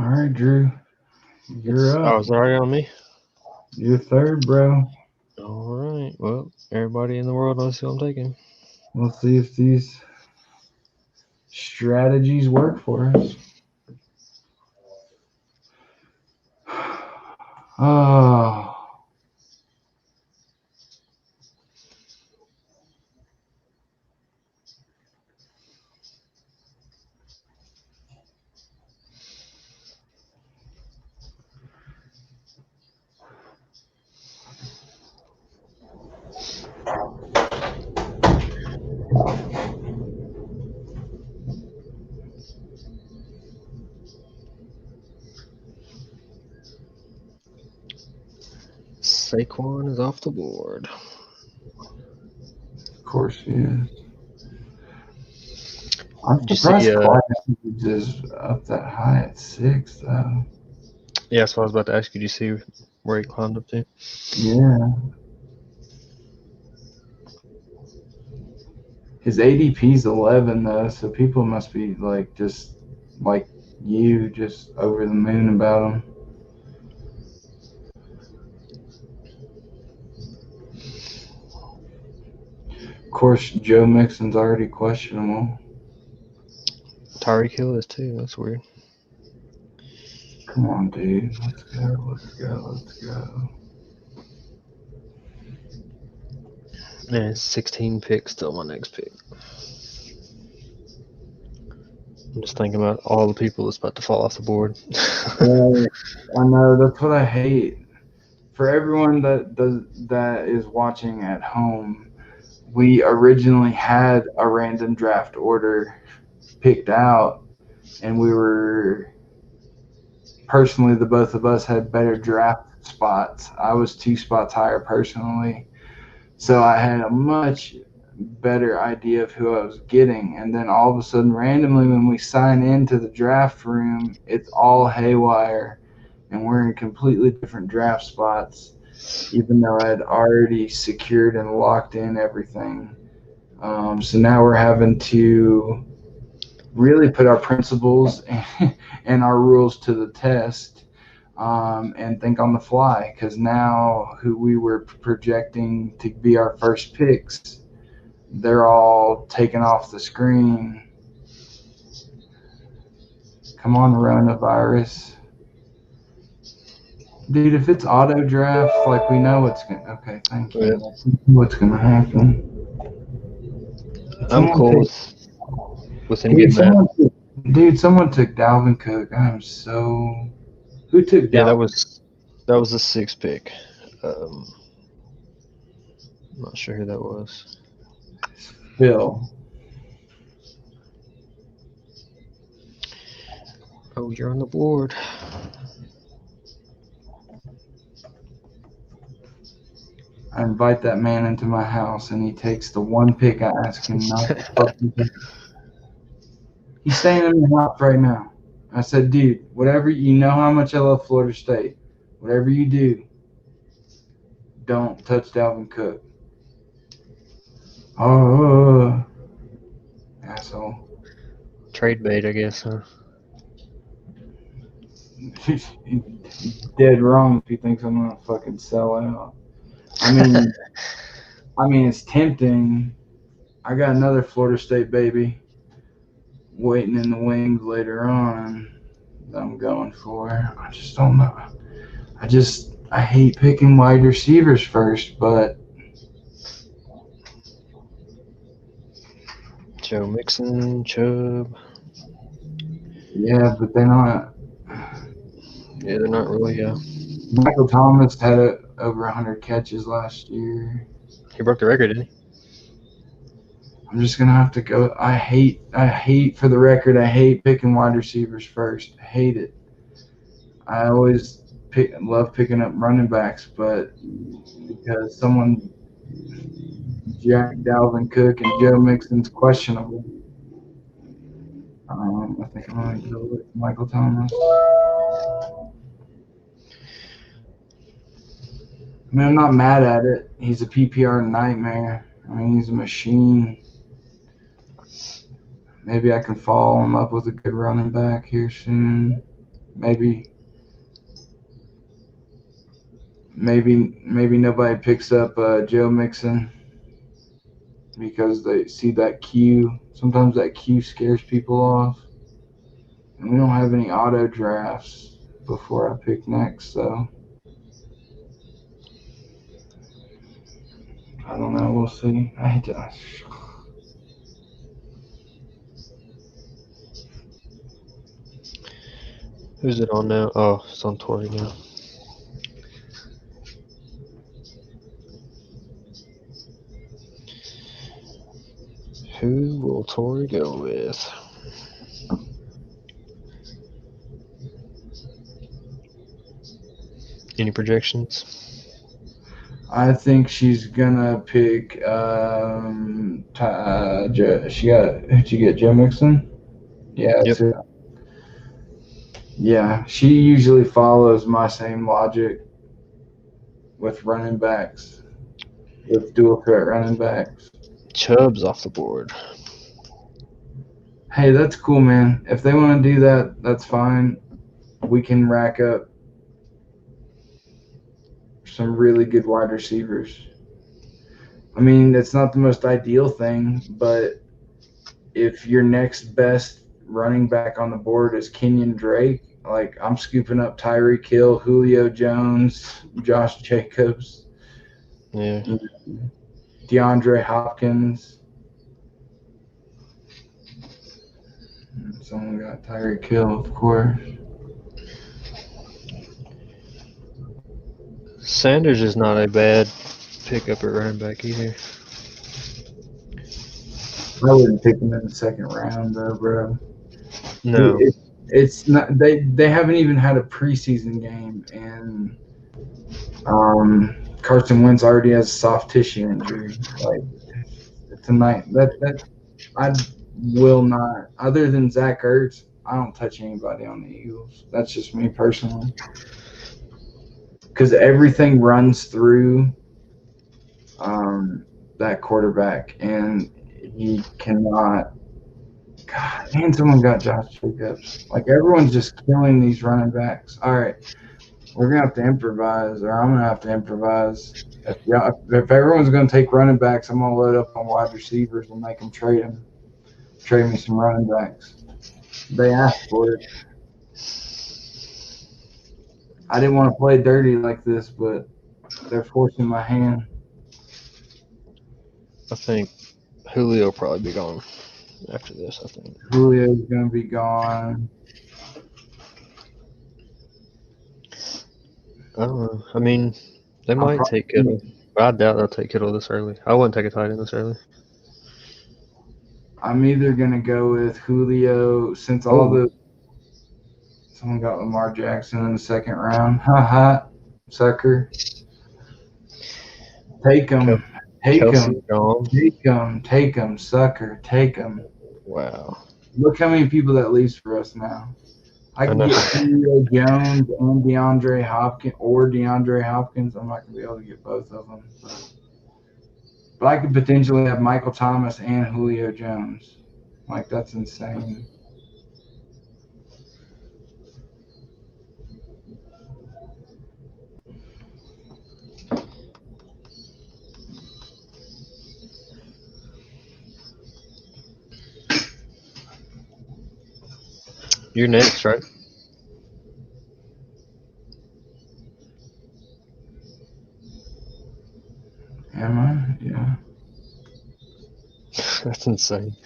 All right, Drew. You're Oh, up. it's already on me? You're third, bro. All right. Well, everybody in the world knows who I'm taking. We'll see if these strategies work for us. Oh, Saquon is off the board. of course he is. I'm Did you surprised see? Clyde is up that high at 6, though. Yeah, that's what I was about to ask you. Did you see where he climbed up to? Yeah. His ADP's 11, though, so people must be, just like you, just over the moon about him. Of course, Joe Mixon's already questionable. Tyreek Hill is too. That's weird. Come on, dude. Let's go. And 16 picks, still my next pick. I'm just thinking about all the people that's about to fall off the board. Right. I know, that's what I hate. For everyone that is watching at home, we originally had a random draft order picked out, and we were personally, the both of us had better draft spots. I was 2 spots higher personally, so I had a much better idea of who I was getting. And then all of a sudden, randomly, when we sign into the draft room, it's all haywire, and we're in completely different draft spots, even though I had already secured and locked in everything. So now we're having to really put our principles and our rules to the test, and think on the fly, because now who we were projecting to be our first picks, they're all taken off the screen. Come on, coronavirus. Dude, if it's auto draft, we know what's going to. Okay, thank you. Yeah. What's going to happen? I'm cool with him getting that. Someone took Dalvin Cook. I'm so. Who took Yeah, Dalvin? that was the 6th pick. I'm not sure who that was. Phil. Oh, you're on the board. I invite that man into my house, and he takes the one pick I ask him not to fucking take. He's staying in the house right now. I said, dude, whatever, you know how much I love Florida State. Whatever you do, don't touch Dalvin Cook. Oh, asshole. Trade bait, I guess, huh? Dead wrong if he thinks I'm gonna fucking sell out. I mean, it's tempting. I got another Florida State baby waiting in the wings later on that I'm going for. I just don't know. I hate picking wide receivers first, but Joe Mixon, Chubb. yeah, but they're not. Yeah, they're not really. Michael Thomas had over 100 catches last year. He broke the record, didn't he? I'm just gonna have to go. I hate for the record. I hate picking wide receivers first. I hate it. I always love picking up running backs, but because someone Jack Dalvin Cook and Joe Mixon's questionable, I think I'm gonna go with Michael Thomas. I mean, I'm not mad at it. He's a PPR nightmare. I mean, he's a machine. Maybe I can follow him up with a good running back here soon. Maybe nobody picks up Joe Mixon because they see that Q. Sometimes that Q scares people off. And we don't have any auto drafts before I pick next, so I don't know. We'll see. I hate to. Who's it on now? Oh, it's on Tori now. Who will Tori go with? Any projections? I think she's gonna pick. She got. Who'd you get? Joe Mixon. Yeah, that's Yep. it. Yeah, she usually follows my same logic with running backs, with dual threat running backs. Chubb's off the board. Hey, that's cool, man. If they want to do that, that's fine. We can rack up some really good wide receivers. I mean, it's not the most ideal thing, but if your next best running back on the board is Kenyon Drake, like I'm scooping up Tyreek Hill, Julio Jones, Josh Jacobs, Yeah. DeAndre Hopkins. Someone got Tyreek Hill, of course. Sanders is not a bad pickup at running back either. I wouldn't pick him in the second round, though, bro. No. It's not. They haven't even had a preseason game, and Carson Wentz already has a soft tissue injury. Like it's a night that I will not. Other than Zach Ertz, I don't touch anybody on the Eagles. That's just me personally, because everything runs through that quarterback, and he cannot. God, and someone got Josh Jacobs. Like everyone's just killing these running backs. All right, we're gonna have to improvise, or I'm gonna have to improvise. If everyone's gonna take running backs, I'm gonna load up on wide receivers and make them trade them. Trade me some running backs. They asked for it. I didn't want to play dirty like this, but they're forcing my hand. I think Julio will probably be gone after this, I think. Julio's gonna be gone. I don't know. I mean, they I'm might take Kittle. I doubt they'll take Kittle this early. I wouldn't take a tight end this early. I'm either gonna go with Julio since all the someone got Lamar Jackson in the second round. Ha ha, sucker. Take him, take him, Kelsey gone. take him, take him, sucker, take him. Wow. Look how many people that leaves for us now. I can know. get Julio Jones and DeAndre Hopkins. I'm not gonna be able to get both of them, but I could potentially have Michael Thomas and Julio Jones. Like that's insane. You're next, right? Am I? Yeah. That's insane.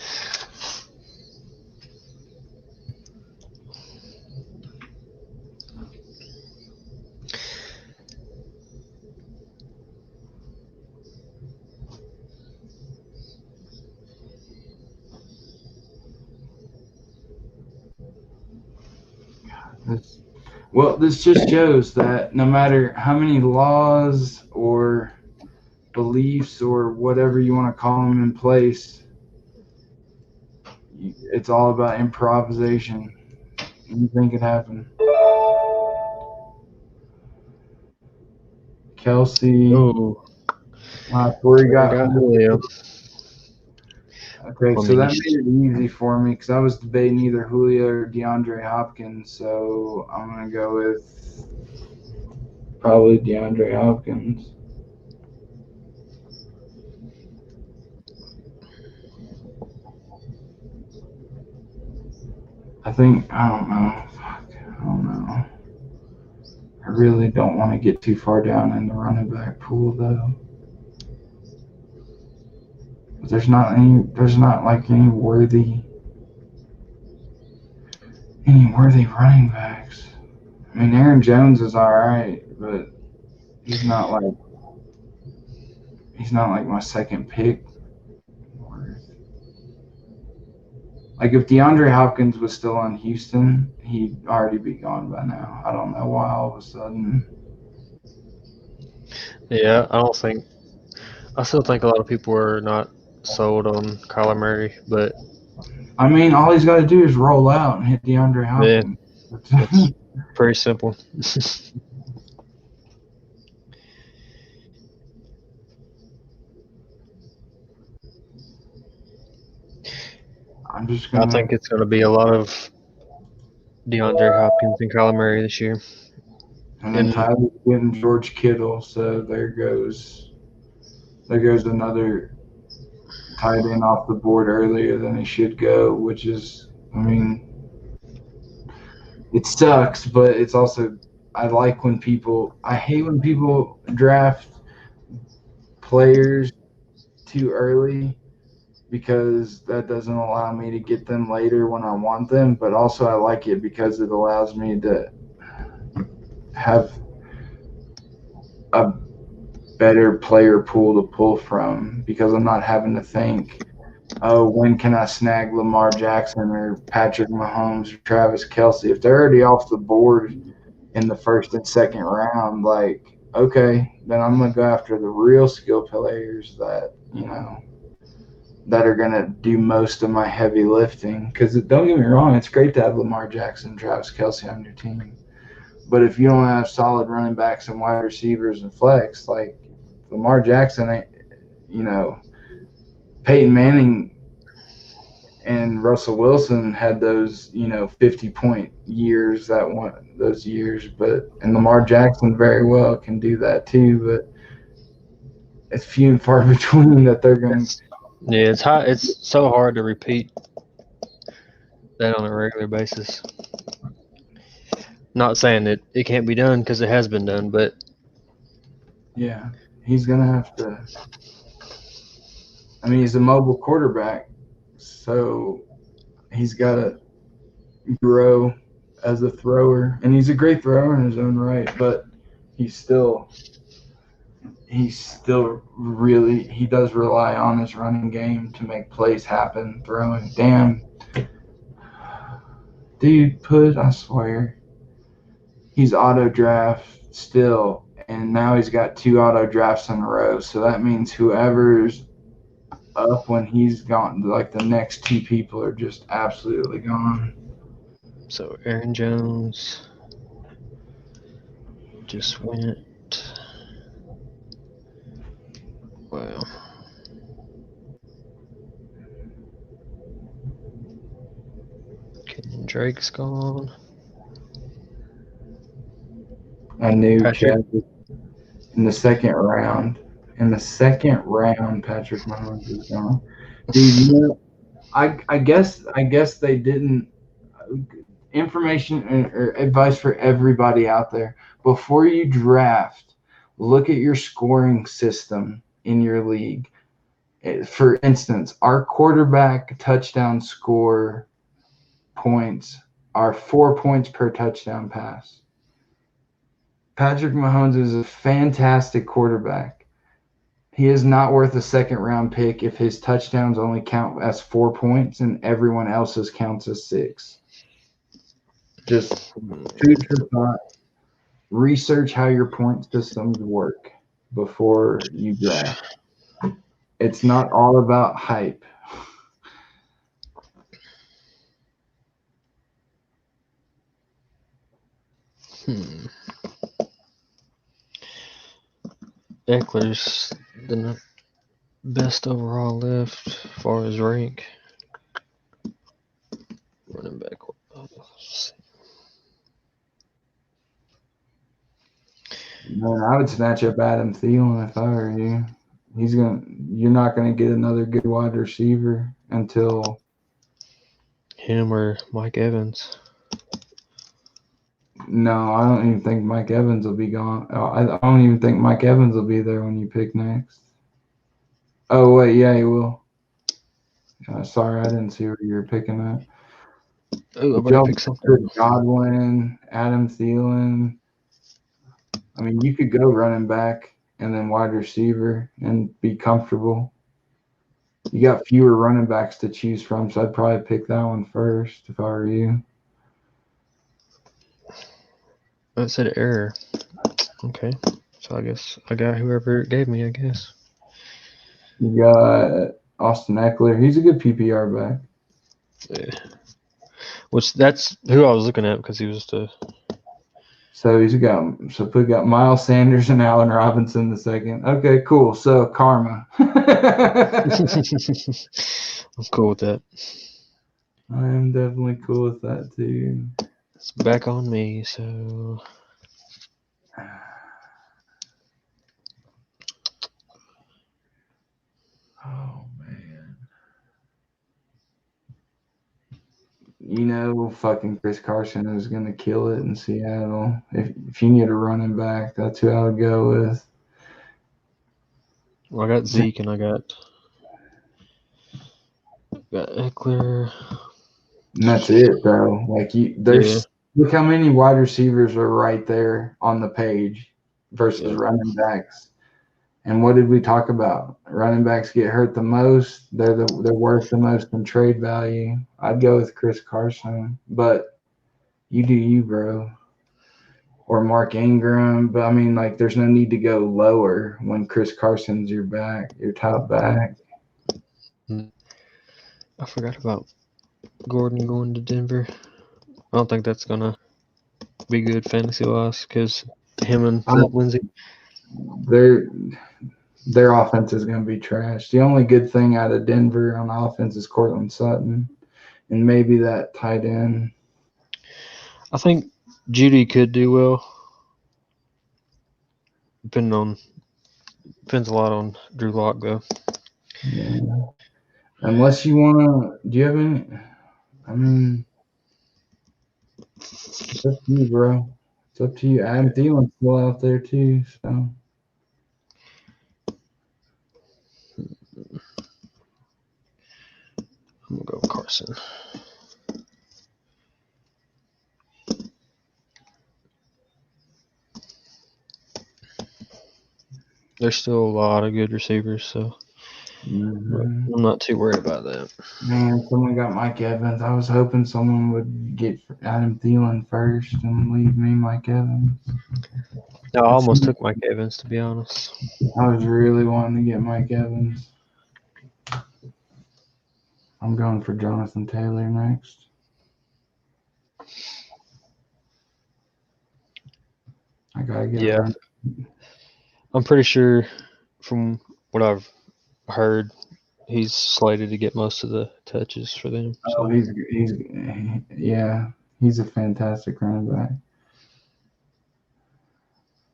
This just shows that no matter how many laws or beliefs or whatever you want to call them in place, it's all about improvisation. Anything can happen. Kelsey. Oh, Corey got Julio. Okay, I so mean, that made it easy for me because I was debating either Julio or DeAndre Hopkins. So I'm gonna go with probably DeAndre Hopkins. I think I don't know. Fuck, I don't know. I really don't want to get too far down in the running back pool though. But there's not any. There's not like any worthy running backs. I mean, Aaron Jones is all right, but he's not like he's not like my second pick. Like if DeAndre Hopkins was still on Houston, he'd already be gone by now. I don't know why all of a sudden. yeah, I still think a lot of people are not sold on Kyler Murray, but I mean, all he's got to do is roll out and hit DeAndre yeah, Hopkins. it's pretty simple. I'm just I gonna. think it's going to be a lot of DeAndre Hopkins and Kyler Murray this year. And then And Tyler's getting George Kittle, so there goes another tight end off the board earlier than he should go, which is, I mean, it sucks, but it's also I hate when people draft players too early because that doesn't allow me to get them later when I want them, but also I like it because it allows me to have a better player pool to pull from because I'm not having to think, oh, when can I snag Lamar Jackson or Patrick Mahomes or Travis Kelce? If they're already off the board in the first and second round, like, okay, then I'm going to go after the real skill players that are going to do most of my heavy lifting. Because don't get me wrong, it's great to have Lamar Jackson, Travis Kelce on your team. But if you don't have solid running backs and wide receivers and flex, like Lamar Jackson, you know, Peyton Manning and Russell Wilson had those, 50-point years those years, and Lamar Jackson very well can do that too, but it's few and far between that they're going. yeah, it's hard. It's so hard to repeat that on a regular basis. Not saying that it can't be done because it has been done, but Yeah, he's gonna have to. I mean, he's a mobile quarterback, so he's got to grow as a thrower, and he's a great thrower in his own right, but he's still he does rely on his running game to make plays happen throwing. Damn, dude, I swear he's auto draft still, and now he's got two auto drafts in a row, so that means whoever's up when he's gone, like the next two people are just absolutely gone. so Aaron Jones just went. Well, Drake's gone. I knew Patrick. Chad in the second round. In the second round, Patrick Mahomes is gone. Dude, I guess they didn't. Information or advice for everybody out there: before you draft, look at your scoring system in your league. For instance, our quarterback touchdown score points are 4 points per touchdown pass. Patrick Mahomes is a fantastic quarterback. He is not worth a second round pick if his touchdowns only count as 4 points and everyone else's counts as six. Just food for thought. Research how your point systems work before you draft. It's not all about hype. Hmm. Eckler's the Best overall left as far as rank. Running back. Man, I would snatch up Adam Thielen if I were you. You're not gonna get another good wide receiver until. Him or Mike Evans. No, I don't even think Mike Evans will be gone. I don't even think Mike Evans will be there when you pick next. Oh wait, yeah, he will. Sorry, I didn't see where you were picking at. Oh, I But better y'all pick something. Chris Godwin, Adam Thielen. I mean, you could go running back and then wide receiver and be comfortable. You got fewer running backs to choose from, so I'd probably pick that one first if I were you. That said error. Okay. So I guess I got whoever it gave me, I guess. You got Austin Eckler. He's a good PPR back. Yeah. Which that's who I was looking at because he was the. So we got Miles Sanders and Allen Robinson the second. Okay, cool. So karma. I'm cool with that. I am definitely cool with that too. It's back on me, so Oh man. You know, fucking Chris Carson is gonna kill it in Seattle. If you need a running back, that's who I would go with. well, I got Zeke and I got Eckler. And that's it, though. Like Yeah, look how many wide receivers are right there on the page versus yeah. running backs. And what did we talk about? Running backs get hurt the most. They're worth the most in trade value. I'd go with Chris Carson, but you do you, bro. Or Mark Ingram, but I mean, like, there's no need to go lower when Chris Carson's your top back. I forgot about Gordon going to Denver. I don't think that's gonna be good fantasy wise because him and I, Philip Lindsay. their their offense is going to be trash. The only good thing out of Denver on offense is Cortland Sutton, and maybe that tight end. I think Judy could do well, depends a lot on Drew Lock though. Yeah. Unless you want to, do you have any? I mean, it's up to you, bro. It's up to you. Adam Thielen's still out there too, so. I'm gonna go with Carson. There's still a lot of good receivers, so Mm-hmm. I'm not too worried about that. Man, someone got Mike Evans. I was hoping someone would get Adam Thielen first and leave me Mike Evans. No, I almost took Mike Evans to be honest. I was really wanting to get Mike Evans. I'm going for Jonathan Taylor next. I gotta get Yeah, around. I'm pretty sure from what I've heard, he's slated to get most of the touches for them. Oh, So yeah, he's a fantastic running back.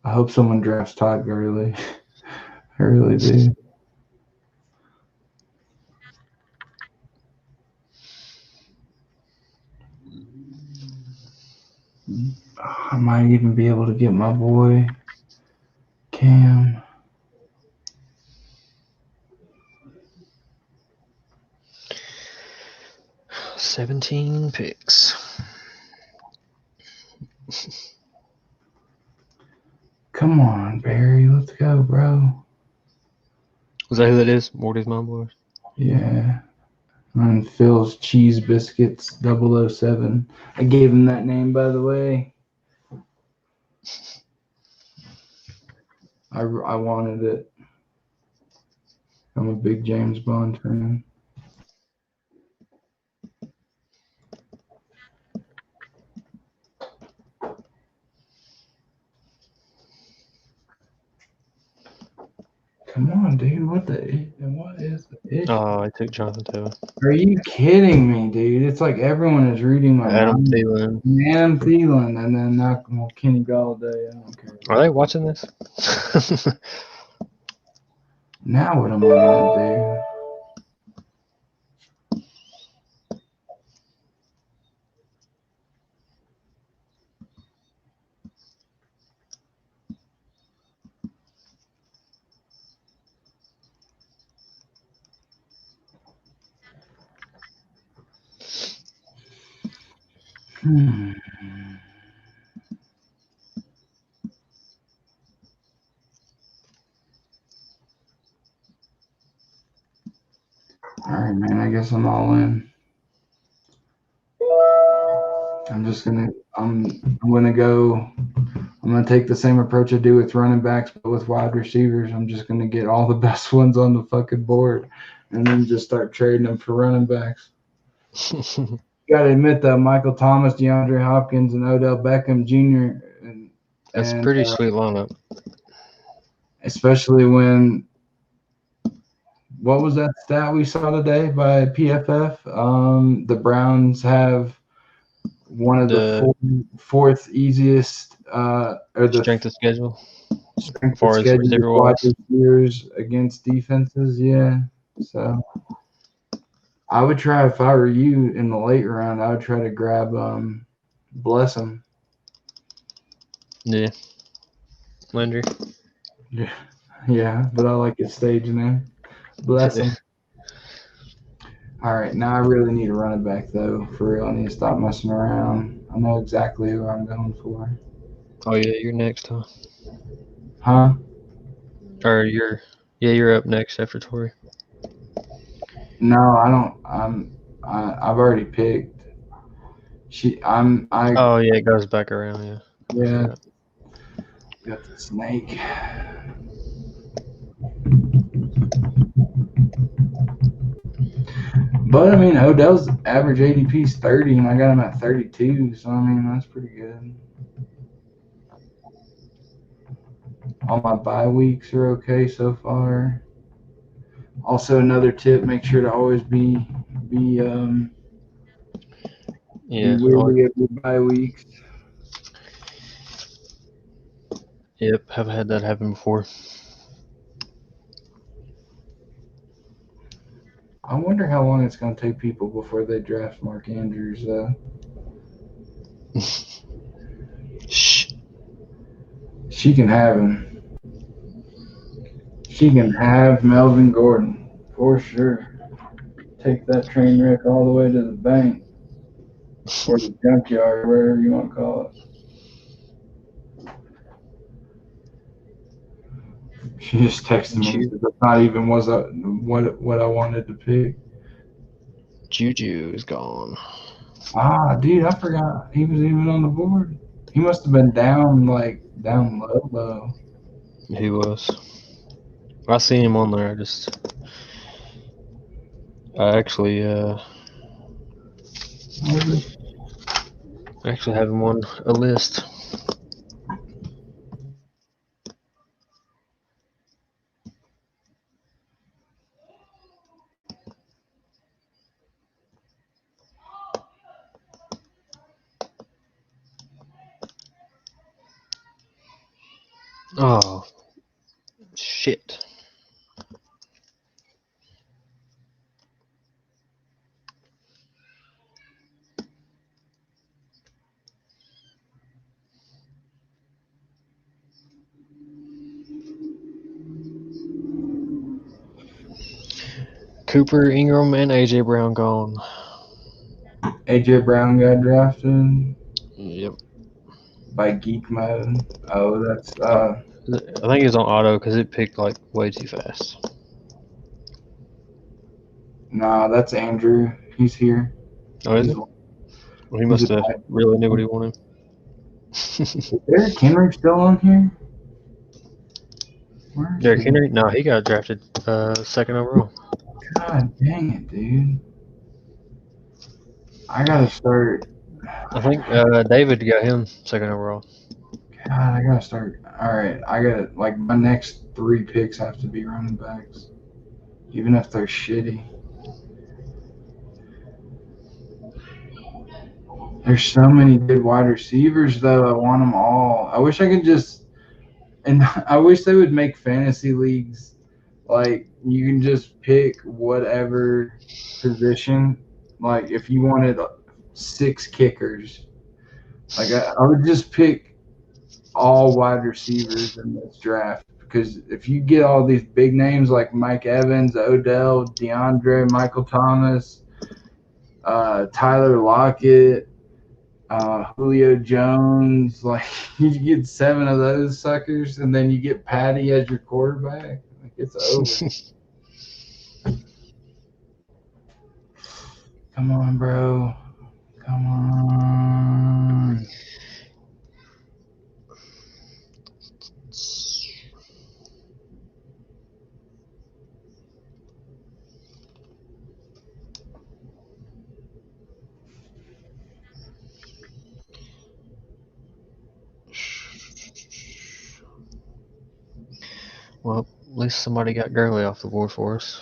I hope someone drafts Todd Gurley. I really do. I might even be able to get my boy Cam. 17 picks. Come on, Barry, let's go, bro. Is that who that is? Morty's mom boy. Yeah. And Phil's Cheese Biscuits 007. I gave him that name, by the way. I wanted it. I'm a big James Bond fan. Come on, dude. What is the issue? Oh, I took Jonathan Taylor. Are you kidding me, dude? It's like everyone is reading my Adam mind. Thielen. Adam Thielen, and then Kenny Galladay. I don't care. Are they watching this? Now what am I gonna do? All right, man. I guess I'm all in. I'm gonna go. I'm gonna take the same approach I do with running backs, but with wide receivers. I'm just gonna get all the best ones on the fucking board, and then just start trading them for running backs. You gotta admit though, Michael Thomas, DeAndre Hopkins, and Odell Beckham Jr. That's a pretty sweet lineup. Especially when, what was that stat we saw today by PFF? The Browns have one of the fourth easiest or the strength of schedule. strength of schedule wide receivers against defenses. Yeah, so I would try, if I were you in the late round, I would try to grab Bless him. Yeah. Landry. Yeah, but I like his stage name. Bless him. All right, now I really need a running back though. For real, I need to stop messing around. I know exactly who I'm going for. Oh yeah, you're next, huh? Huh? Or you're up next after Torrey. No, I don't. I've already picked. Oh yeah, it goes back around. Yeah. Yeah. Got the snake. But I mean, Odell's average ADP is 30, and I got him at 32. So I mean, that's pretty good. All my bye weeks are okay so far. Also, another tip: make sure to always be weary of your bye weeks. Yep, have had that happen before. I wonder how long it's going to take people before they draft Mark Andrews, though. Shh. She can have him. She can have Melvin Gordon, for sure. Take that train wreck all the way to the bank. Or the junkyard, wherever you want to call it. She just texted me. That's not even what I wanted to pick. Juju is gone. Ah, dude, I forgot he was even on the board. He must have been down low. He was. I seen him on there. I actually have him on a list. Oh, shit. Cooper Ingram and A.J. Brown gone. A.J. Brown got drafted. Yep. By Geek Mode. Oh, that's I think he's on auto because it picked like way too fast. Nah, that's Andrew. He's here. Oh, is he? Well, he must have really knew what he wanted. Is Derrick Henry still on here? Derrick Henry? No, he got drafted second overall. God dang it, dude. I gotta start. I think David got him second overall. God, I gotta start. All right, I got it. Like my next 3 picks have to be running backs, even if they're shitty. There's so many good wide receivers though. I want them all. I wish I could just, and I wish they would make fantasy leagues like you can just pick whatever position. Like if you wanted 6 kickers, like I would just pick all wide receivers in this draft because if you get all these big names like Mike Evans, Odell, DeAndre, Michael Thomas, Tyler Lockett, Julio Jones, like you get 7 of those suckers, and then you get Patty as your quarterback. Like it's over. Come on, bro. Come on. Well, at least somebody got Gurley off the board for us.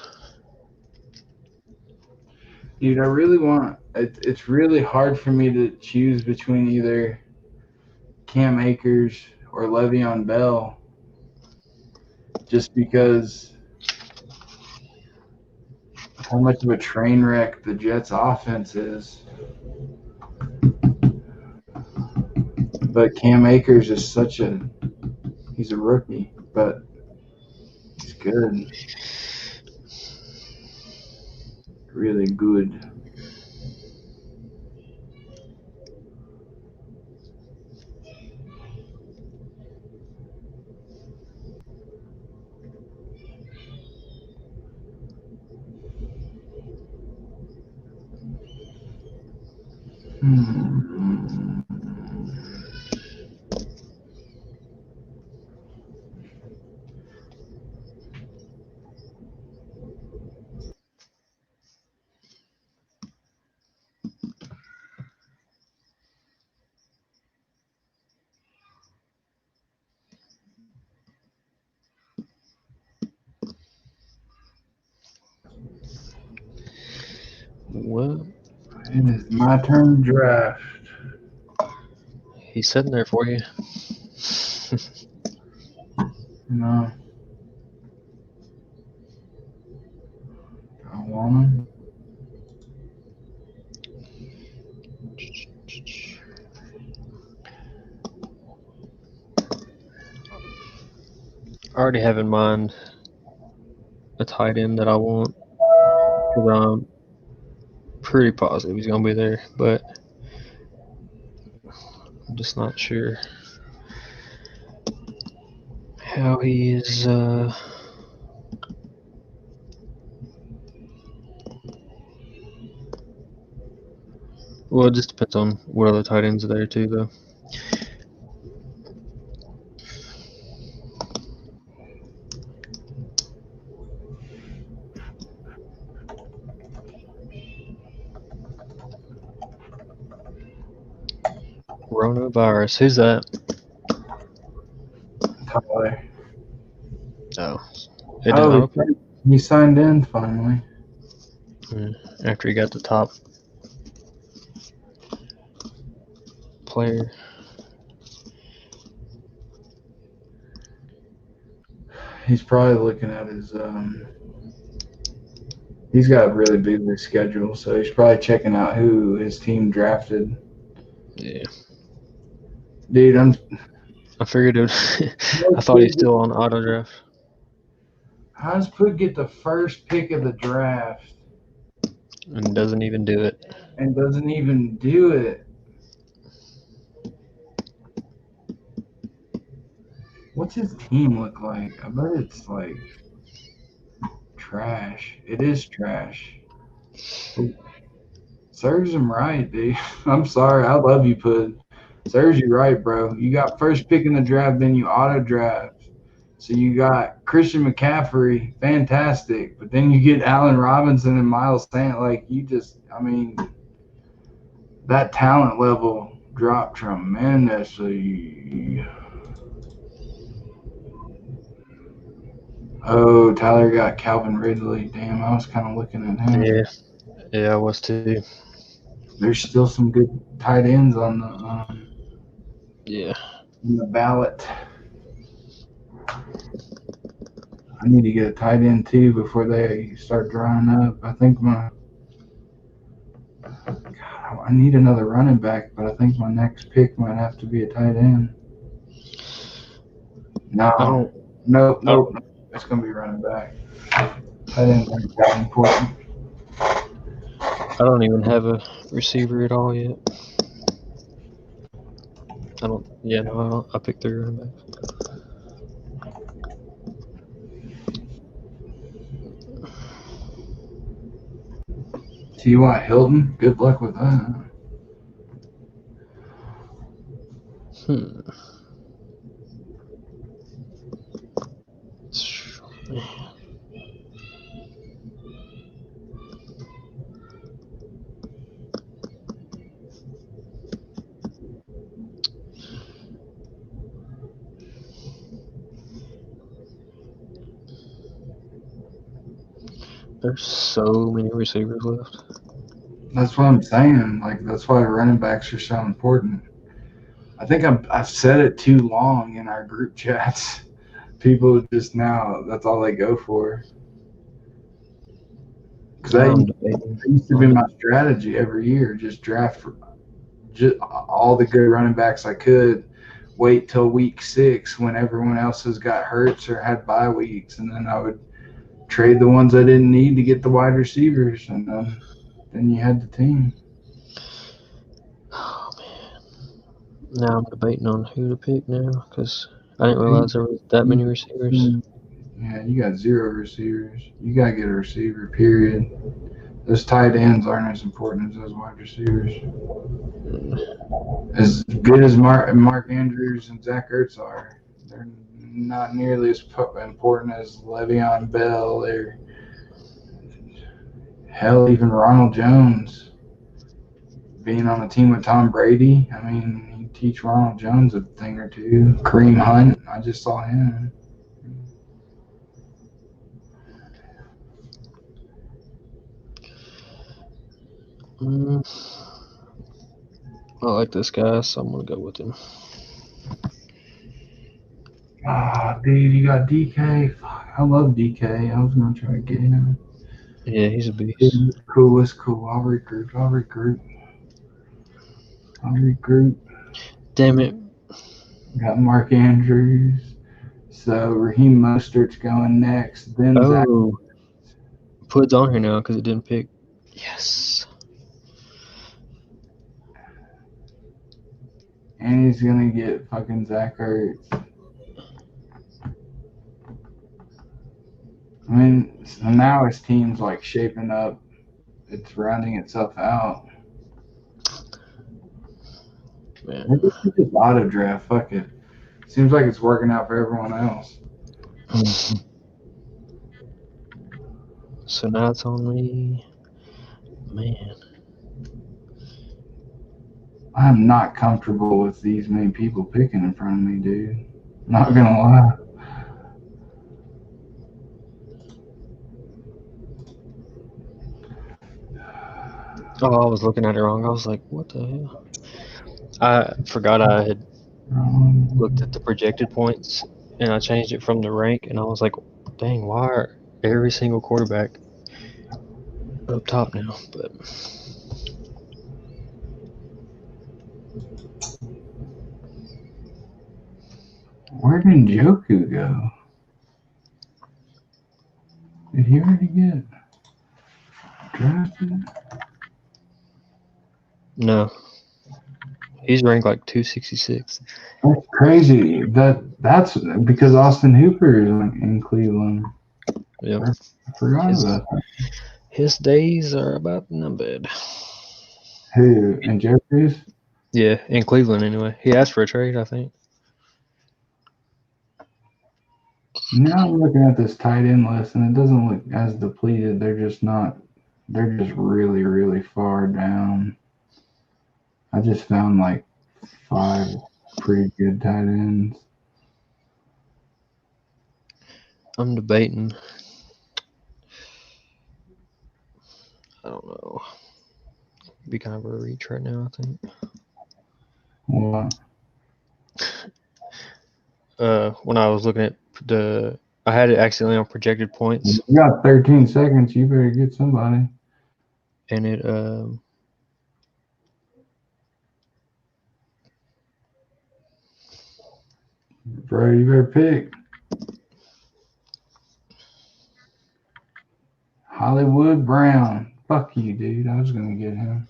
Dude, I really want it's really hard for me to choose between either Cam Akers or Le'Veon Bell just because how much of a train wreck the Jets offense is. But Cam Akers is he's a rookie, but he's good. Really good. Hmm. Well, It is my turn to draft. he's sitting there for you. No. I want him. I already have in mind a tight end that I want because I'm pretty positive he's going to be there, but I'm just not sure how he is. Well, it just depends on what other tight ends are there too, though. Coronavirus. Who's that? Tyler. Oh, it didn't Oh, open. he signed in finally. After he got the top player. He's probably looking at his. He's got a really busy schedule, so he's probably checking out who his team drafted. Yeah. Dude, I figured it. I thought he was still on auto draft. How does Put get the first pick of the draft And doesn't even do it. and doesn't even do it? What's his team look like? I bet it's like trash. It is trash. Serves him right, dude. I'm sorry. I love you, Pud. Serves you right, bro. You got first pick in the draft, then you auto draft. So you got Christian McCaffrey, fantastic. But then you get Allen Robinson and Miles Sanders. Like, I mean, that talent level dropped tremendously. Oh, Tyler got Calvin Ridley. Damn, I was kind of looking at him. Yeah, I was too. There's still some good tight ends Yeah. on the ballot. I need to get a tight end too before they start drying up. I think I need another running back, but I think my next pick might have to be a tight end. I No, don't. nope, I don't. nope. It's gonna be running back. Tight ends aren't that important. I don't even have a receiver at all yet. I don't. Yeah, no, I don't. I picked 3 running backs. T.Y. Hilton. Good luck with that. Hmm. There's so many receivers left. That's what I'm saying. Like that's why running backs are so important. I think I've said it too long in our group chats. People just now that's all they go for. Because Now I'm that debating used to be on it. my strategy every year. Just draft just all the good running backs I could. Wait till week 6 when everyone else has got hurts or had bye weeks, and then I would trade the ones I didn't need to get the wide receivers, and then you had the team. Oh man. Now I'm debating on who to pick now because I didn't realize there was that many receivers. Yeah, you got 0 receivers. You got to get a receiver, period. Those tight ends aren't as important as those wide receivers. Mm. As good as Mark Andrews and Zach Ertz are, they're not nearly as important as Le'Veon Bell or hell, even Ronald Jones. Being on a team with Tom Brady, I mean, you teach Ronald Jones a thing or two. Kareem Hunt, I just saw him. Mm. I like this guy, so I'm gonna go with him. Ah, dude, you got DK. Fuck, I love DK. I was gonna try to get him. Yeah, he's a beast. It's cool. It's cool. I'll recruit. I'll recruit. I'll recruit. Damn it. Got Mark Andrews. So Raheem Mostert's going next. Then Zach. Oh, put it on here now because it didn't pick. Yes. And he's gonna get fucking Zach Ertz. I mean, so now his team's like shaping up. It's rounding itself out. Man. Maybe we just auto draft. Fuck it. Seems like it's working out for everyone else. So now it's on me. Man. I'm not comfortable with these many people picking in front of me, dude. Not gonna lie. Oh, I was looking at it wrong. I was like, what the hell? I forgot I had looked at the projected points and I changed it from the rank and I was like, dang, why are every single quarterback up top now? But Where did Njoku go? Did he already get drafted? no, he's ranked like 266. That's crazy. That's because Austin Hooper is in Cleveland. Yep. I forgot His about that. his days are about numbered. Who? And Jeffries? Yeah, in Cleveland anyway. He asked for a trade, I think. Now I'm looking at this tight end list, and it doesn't look as depleted. They're just not. They're just really, really far down. I just found like 5 pretty good tight ends. I'm debating. I don't know. Be kind of a reach right now, I think. What? When I was looking at I had it accidentally on projected points, You got 13 seconds. You better get somebody. and it Bro, you better pick. Hollywood Brown. Fuck you, dude. I was gonna get him.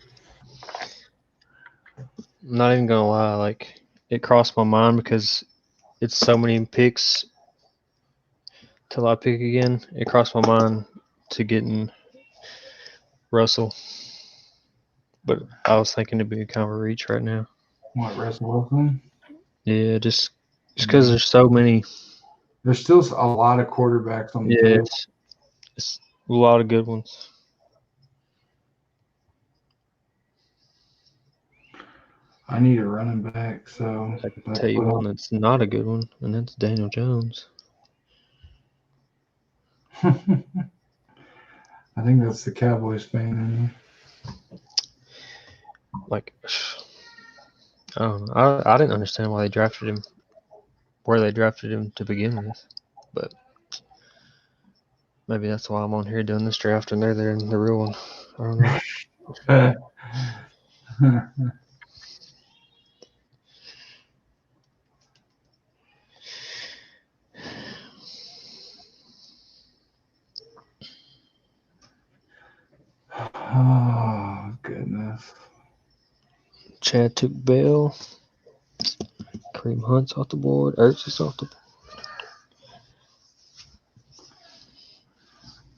I'm not even gonna lie, like it crossed my mind because it's so many picks till I pick again. It crossed my mind to getting Russell, but I was thinking it'd be kind of a reach right now. What, Russell Wilson? Yeah, just because there's so many. There's still a lot of quarterbacks on the Yeah, table. it's a lot of good ones. I need a running back, so I can that's tell you what one that's not a good one, and that's Daniel Jones. I think that's the Cowboys fan in you. Like, I don't know. I didn't understand why they drafted him, where they drafted him to begin with, but maybe that's why I'm on here doing this draft and they're there in the real one. I don't know. Oh, goodness. Chad took Bell. Kareem Hunt's off the board. Ertz is off the board.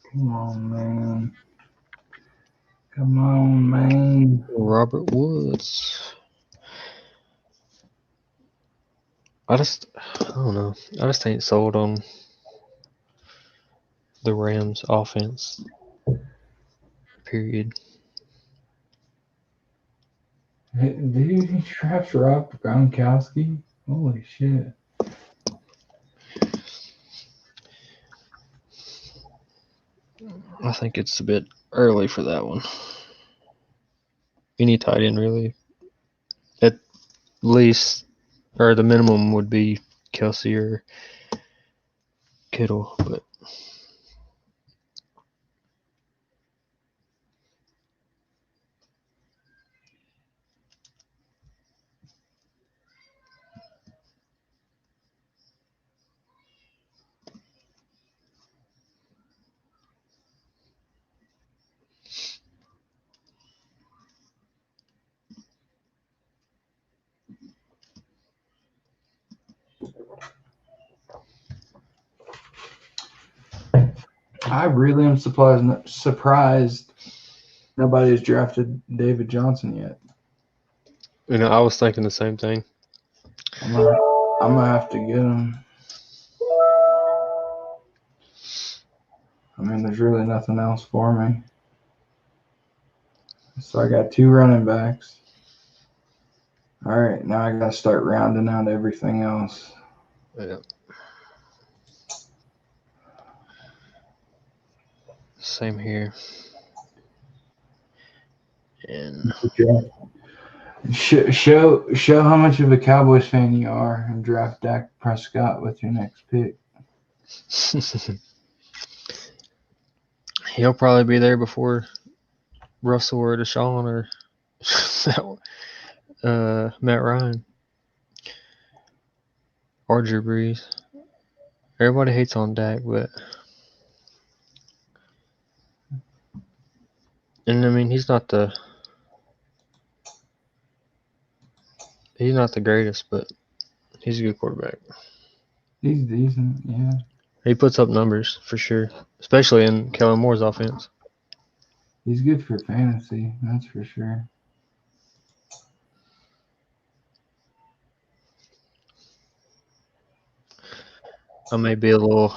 Come on, man. Come on, man. Robert Woods. I don't know. I just ain't sold on the Rams offense. Period. Dude, he traps Rob Gronkowski. Holy shit. I think it's a bit early for that one. Any tight end, really. At least, or the minimum would be Kelsey or Kittle, but I really am surprised nobody's drafted David Johnson yet. I was thinking the same thing. I'm gonna have to get him. I mean, there's really nothing else for me. So I got 2 running backs. All right, now I gotta start rounding out everything else. Yeah. Same here. And Show how much of a Cowboys fan you are and draft Dak Prescott with your next pick. he'll probably be there before Russell or Deshaun or Matt Ryan or Drew Brees. Everybody hates on Dak, and I mean he's not the greatest, but he's a good quarterback. He's decent, yeah. He puts up numbers for sure, especially in Kellen Moore's offense. He's good for fantasy, that's for sure. I may be a little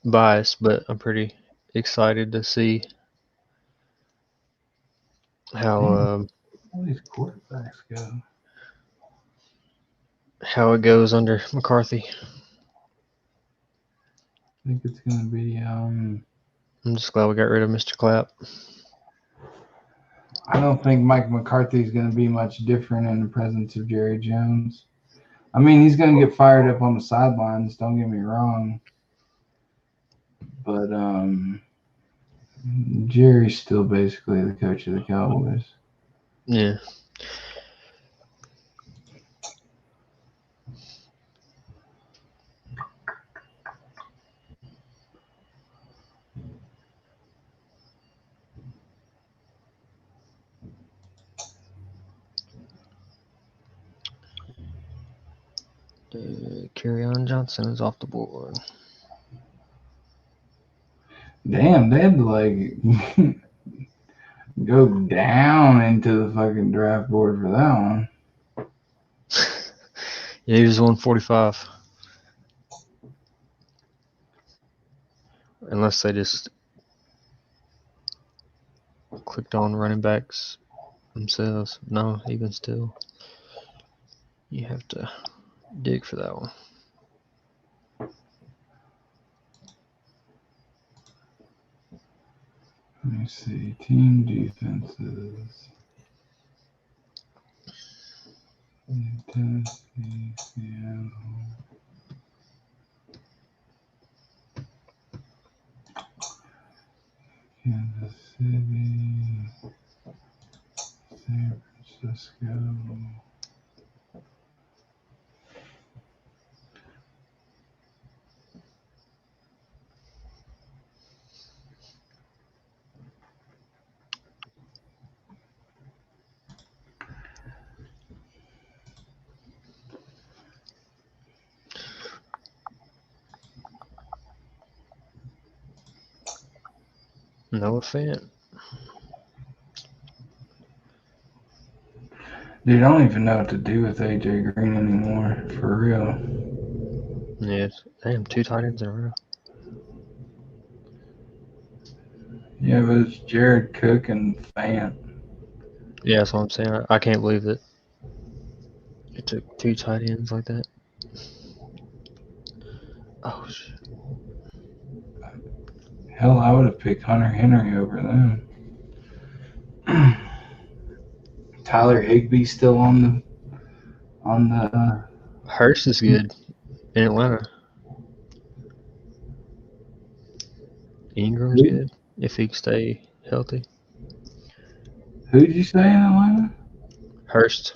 biased, but I'm pretty excited to see how All these quarterbacks go. how it goes under McCarthy. think it's gonna be. I'm just glad we got rid of Mr. Clapp. I don't think Mike McCarthy is gonna be much different in the presence of Jerry Jones. I mean, he's gonna get fired up on the sidelines. Don't get me wrong, but Jerry's still basically the coach of the Cowboys. Yeah. Kerryon Johnson is off the board. Damn, they had to like go down into the fucking draft board for that one. Yeah, he was 145. Unless they just clicked on running backs themselves. No, even still, you have to dig for that one. Let me see. Team defenses. Tennessee, Seattle. Kansas City. San Francisco. Noah Fant. Dude, I don't even know what to do with AJ Green anymore. For real. Yes. Damn, 2 tight ends in a row. Yeah, but it's Jared Cook and Fant. Yeah, that's what I'm saying. I can't believe that it took 2 tight ends like that. Oh, shit. Hell, I would have picked Hunter Henry over them. Tyler Higby still on the. Hurst is good in Atlanta. Ingram's good if he can stay healthy. Who did you say in Atlanta? Hurst,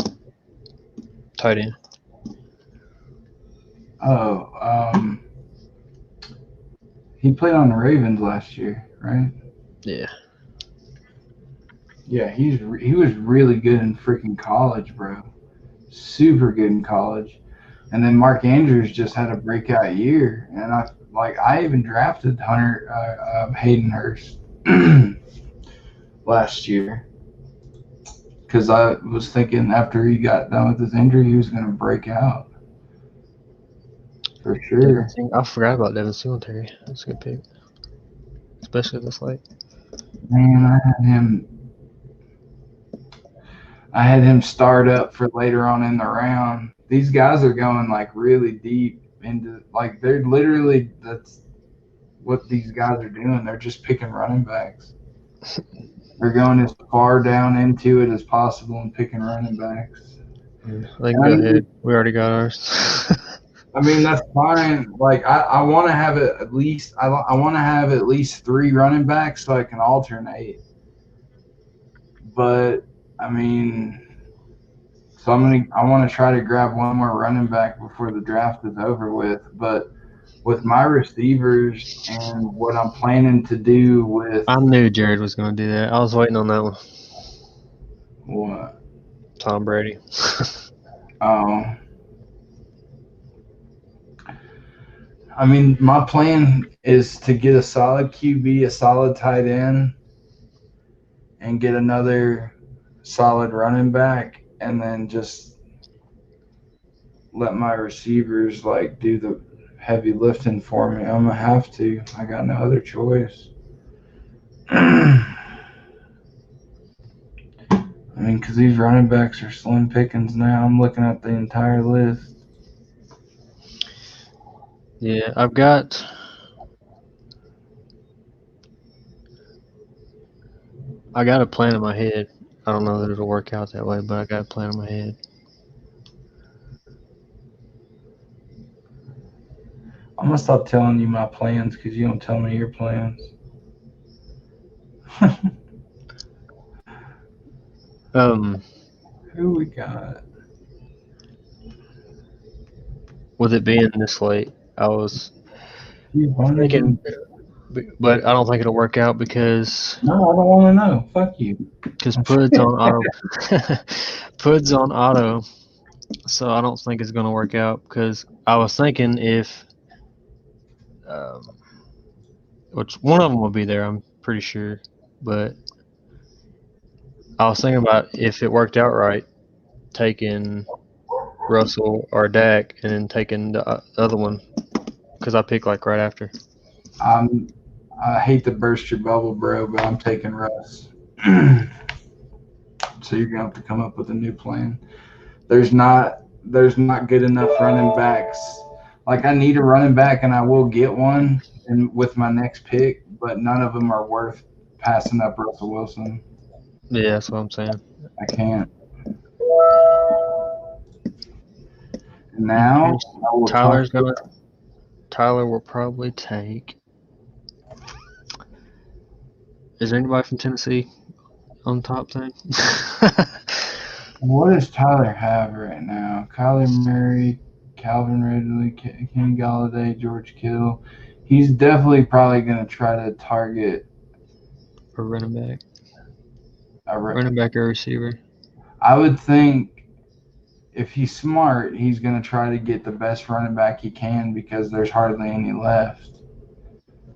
tight end. Oh, he played on the Ravens last year, right? Yeah. Yeah, he was really good in freaking college, bro. Super good in college. And then Mark Andrews just had a breakout year, and I even drafted Hunter Hayden Hurst last year because I was thinking after he got done with his injury, he was going to break out for sure. I forgot about Devin Singletary. That's a good pick, especially this late. Man, I had him start up for later on in the round. These guys are going like really deep into like they're literally that's what these guys are doing. They're just picking running backs. They're going as far down into it as possible and picking running backs. They can And go ahead. We already got ours. I mean that's fine. Like I want to have it at least. I want to have at least 3 running backs so I can alternate. But I mean, so I want to try to grab one more running back before the draft is over with. But with my receivers and what I'm planning to do with I knew Jared was going to do that. I was waiting on that one. what? Tom Brady. I mean, my plan is to get a solid QB, a solid tight end, and get another solid running back, and then just let my receivers like do the heavy lifting for me. I'm gonna have to. I got no other choice. I mean, because these running backs are slim pickings now. I'm looking at the entire list. Yeah, I've got I got a plan in my head. I don't know that it'll work out that way, but I got a plan in my head. I'm gonna stop telling you my plans because you don't tell me your plans. Um, Who we got? with it being this late, I was You thinking, Bunny? but I don't think it'll work out because No, I don't want to know. Fuck you. Pud's on auto. Pud's on auto, so I don't think it's gonna work out. Because I was thinking if, um, which one of them will be there, I'm pretty sure, but I was thinking about if it worked out right, taking Russell or Dak, and then taking the other one because I picked like right after. I'm. I hate to burst your bubble, bro, but I'm taking Russ. So you're gonna have to come up with a new plan. There's not good enough running backs. Like I need a running back, and I will get one, and with my next pick, but none of them are worth passing up Russell Wilson. Yeah, that's what I'm saying. I can't. And Okay, now so I will talk. Tyler will probably take. Is there anybody from Tennessee on top thing? What does Tyler have right now? Kyler Murray, Calvin Ridley, Kenny Galladay, George Kittle. He's definitely probably going to try to target Or running back, a. running back or receiver. I would think if he's smart, he's going to try to get the best running back he can because there's hardly any left,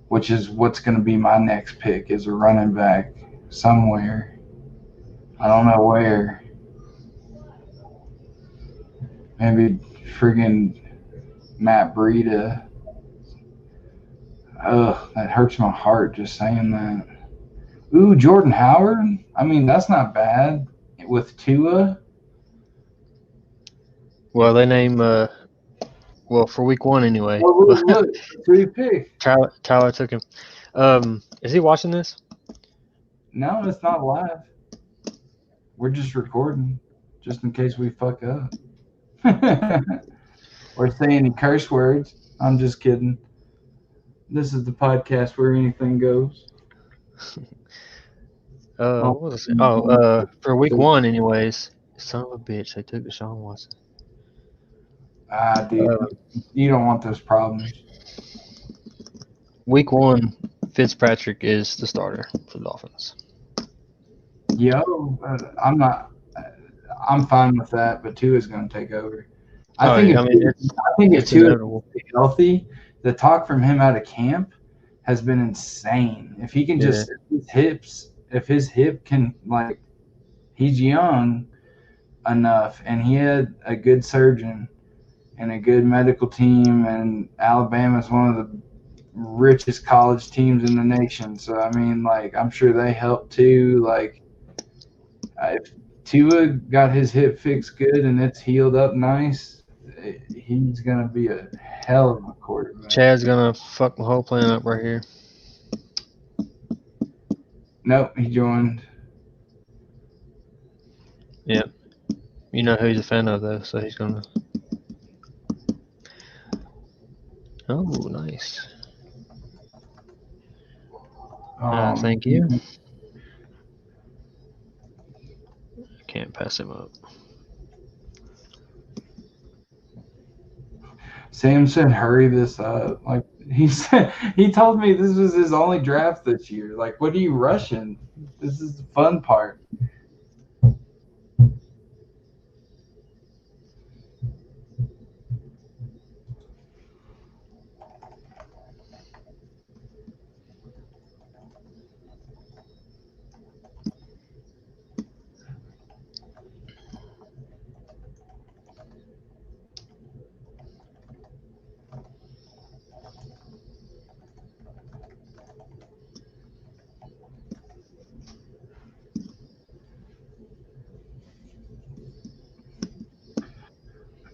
which is what's going to be my next pick is a running back somewhere. I don't know where. Maybe friggin' Matt Breida. Ugh, that hurts my heart just saying that. Ooh, Jordan Howard. I mean, that's not bad with Tua. Well, they name well for week one anyway. Oh, But look, who you pick? Tyler took him. Is he watching this? No, it's not live. We're just recording, just in case we fuck up. Or say any curse words. I'm just kidding. This is the podcast where anything goes. Oh, What was it? Oh, for week one anyways. Son of a bitch, they took Deshaun Watson. dude, Uh, you don't want those problems. week one, Fitzpatrick is the starter for the Dolphins. Yo, I'm not. I'm fine with that, but Tua is going to take over. I Oh, think yeah, if I mean I think if it's Tua inevitable. is healthy, the talk from him out of camp has been insane. If he can Yeah, just if his hip can like, he's young enough, and he had a good surgeon and a good medical team, and Alabama's one of the richest college teams in the nation. So I mean, like, I'm sure they help too. Like, if Tua got his hip fixed good and it's healed up nice, he's gonna be a hell of a quarterback. Chad's gonna fuck my whole plan up right here. Nope, he joined. Yeah, you know who he's a fan of though, so he's gonna. Oh, nice. Thank you. Man. Can't pass him up. Sam said, "Hurry this up." Like he said, he told me this was his only draft this year. Like, what are you rushing? This is the fun part.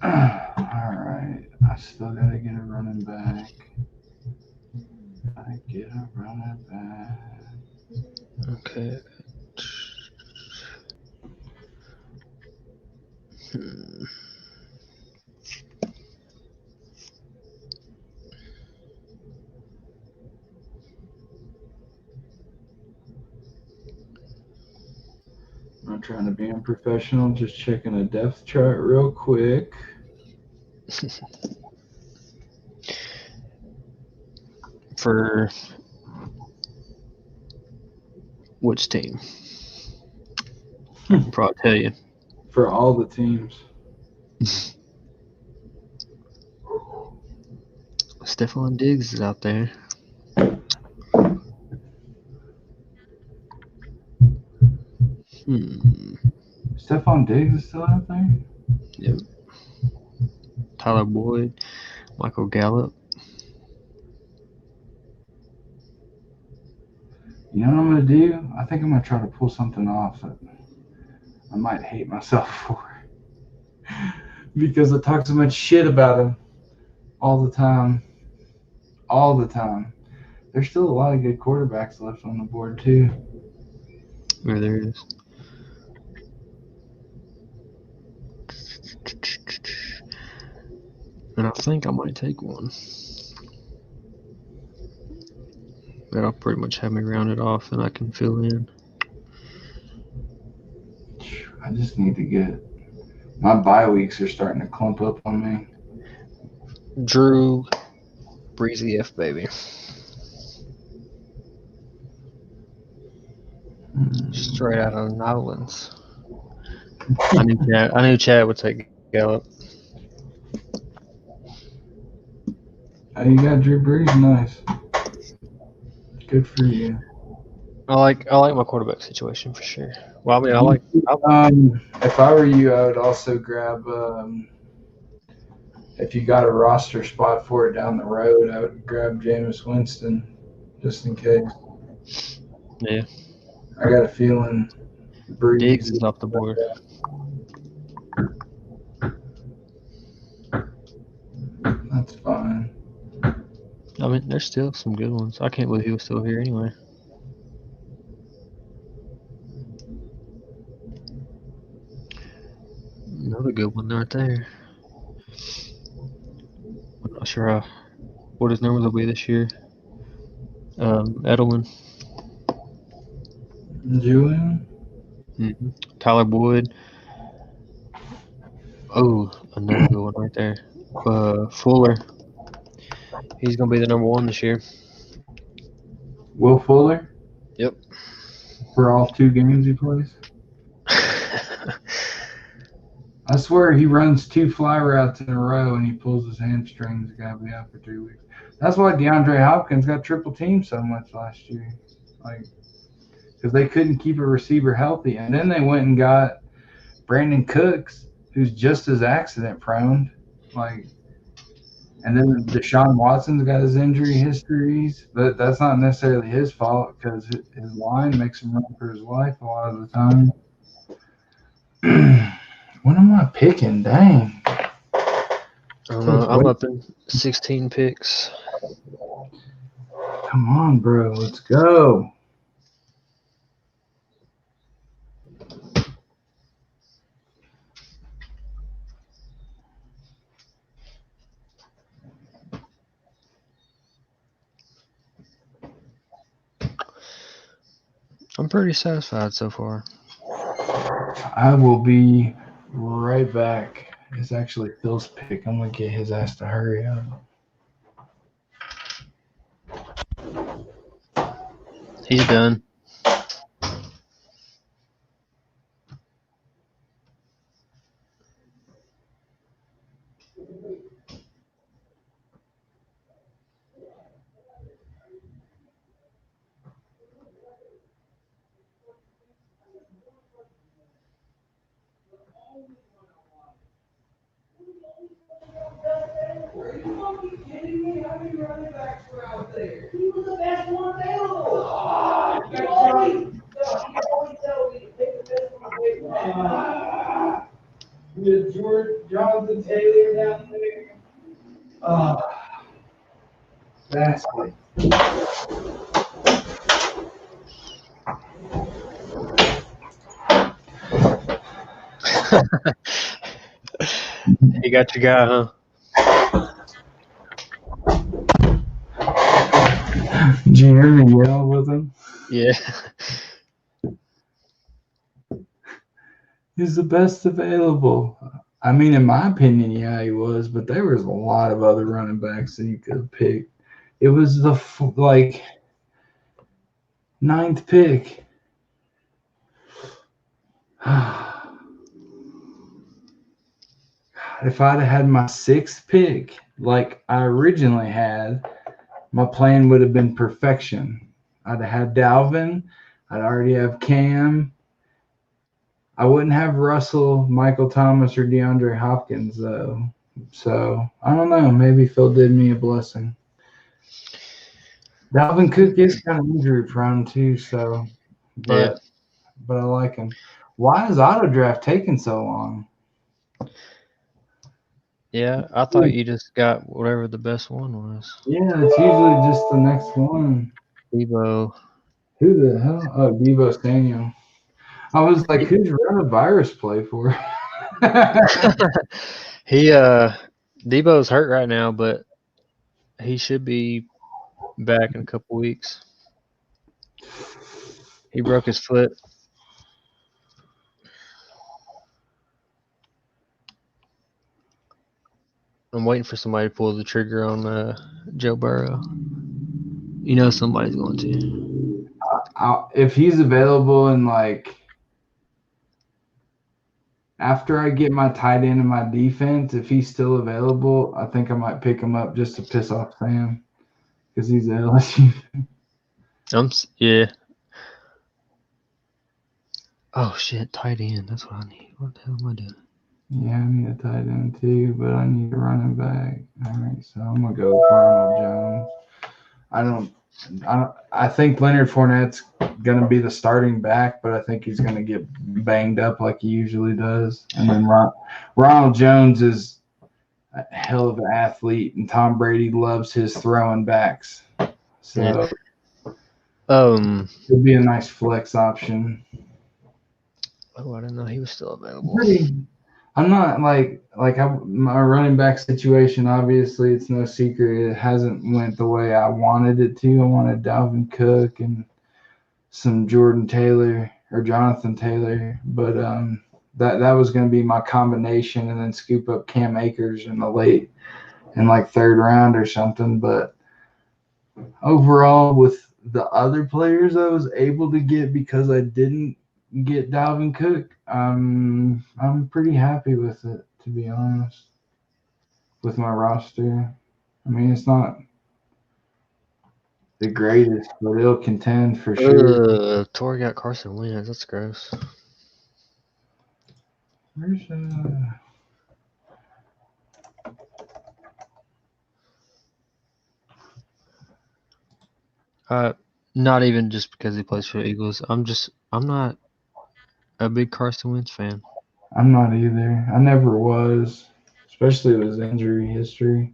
All right, I still gotta get a running back. I get a running back. Okay. Hmm. I'm not trying to be unprofessional, just checking a depth chart real quick. For which team? I can probably tell you. For all the teams. Stephon Diggs is out there. Stephon Diggs is still out there? Yep. Tyler Boyd, Michael Gallup. You know what I'm going to do? I think I'm going to try to pull something off that I might hate myself for. Because I talk so much shit about him all the time. All the time. There's still a lot of good quarterbacks left on the board, too. Where there is. And I think I might take one. That'll pretty much have me rounded off and I can fill in. I just need to get. My bye weeks are starting to clump up on me. Drew Breezy F, baby. Straight out of Nowlands. I knew Chad would take Gallup. Oh, you got Drew Brees? Nice. Good for you. I like my quarterback situation for sure. Well, I mean, If I were you, I would also grab. If you got a roster spot for it down the road, I would grab Jameis Winston, just in case. Yeah. I got a feeling Diggs Breeze. is off the board. That's fine. I mean, there's still some good ones. I can't believe he was still here anyway. Another good one right there. I'm not sure what his numbers will be this year. Edelman. Julian? Mm-hmm. Tyler Boyd. Oh, another good one right there. Fuller. He's going to be the number one this year. Will Fuller? Yep. For all 2 games he plays? I swear he runs 2 fly routes in a row and he pulls his hamstrings. He's got to be out for 3 weeks. That's why DeAndre Hopkins got triple teamed so much last year. Because they couldn't keep a receiver healthy. And then they went and got Brandon Cooks, who's just as accident prone. And then Deshaun Watson's got his injury histories, but that's not necessarily his fault because his line makes him run for his life a lot of the time. What am I picking? Dang. I'm up in 16 picks. Come on, bro. Let's go. I'm pretty satisfied so far. I will be right back. It's actually Phil's pick. I'm going to get his ass to hurry up. He's done. Are you fucking kidding me? How many running backs were out there? He was the best one available. You always tell me to pick the best one available. With Jonathan Taylor down there. Vastly. You got your guy, huh? Did you hear me yell with him? Yeah. He's the best available. I mean, in my opinion, yeah, he was, but there was a lot of other running backs that you could have picked. It was the like 9th pick. If I'd have had my 6th pick, like I originally had, my plan would have been perfection. I'd have had Dalvin. I'd already have Cam. I wouldn't have Russell, Michael Thomas, or DeAndre Hopkins, though. So, I don't know. Maybe Phil did me a blessing. Dalvin Cook is kind of injury prone, too, so. But I like him. Why is auto draft taking so long? Yeah, I thought you just got whatever the best one was. Yeah, it's usually just the next one. Debo. Who the hell? Oh, Debo Samuel. I was like, who's Virus play for? Debo's hurt right now, but he should be back in a couple weeks. He broke his foot. I'm waiting for somebody to pull the trigger on Joe Burrow. You know somebody's going to. If he's available and like after I get my tight end in my defense, if he's still available, I think I might pick him up just to piss off Sam because he's at LSU. Yeah. Oh shit, tight end. That's what I need. What the hell am I doing? Yeah, I need a tight end too, but I need a running back. All right, so I'm gonna go with Ronald Jones. I think Leonard Fournette's gonna be the starting back, but I think he's gonna get banged up like he usually does. And then Ronald Jones is a hell of an athlete, and Tom Brady loves his throwing backs. So it'd be a nice flex option. Oh, I didn't know he was still available. I'm not my running back situation. Obviously, it's no secret. It hasn't went the way I wanted it to. I wanted Dalvin Cook and some Jonathan Taylor, but that was going to be my combination, and then scoop up Cam Akers in the like 3rd round or something. But overall, with the other players I was able to get because I didn't get Dalvin Cook, I'm pretty happy with it, to be honest, with my roster. I mean, it's not the greatest, but it'll contend for sure. Tori got Carson Wentz. That's gross. Where's Not even just because he plays for the Eagles. I'm not a big Carson Wentz fan. I'm not either. I never was, especially with his injury history.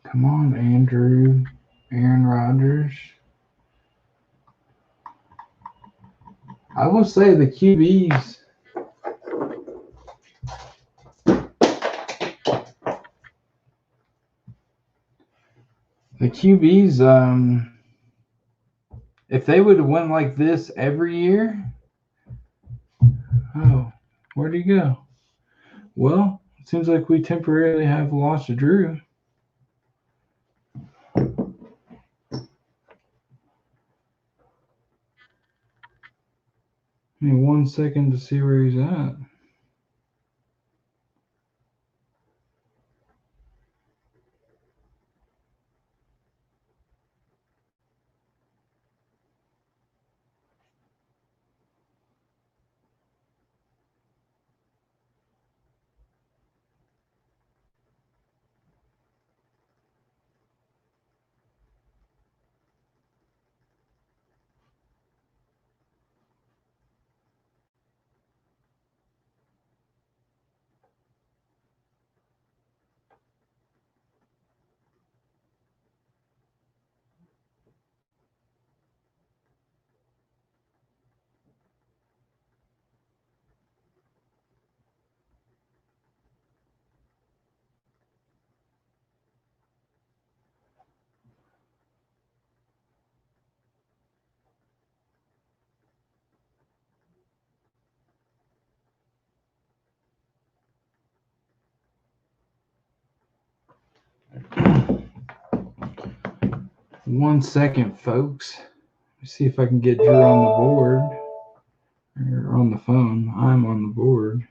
Come on, Andrew. Aaron Rodgers. I will say the QBs. If they would have went like this every year, oh, where'd he go? Well, it seems like we temporarily have lost Drew. I mean, 1 second to see where he's at. 1 second, folks. Let's see if I can get Drew on the board. Or on the phone. I'm on the board.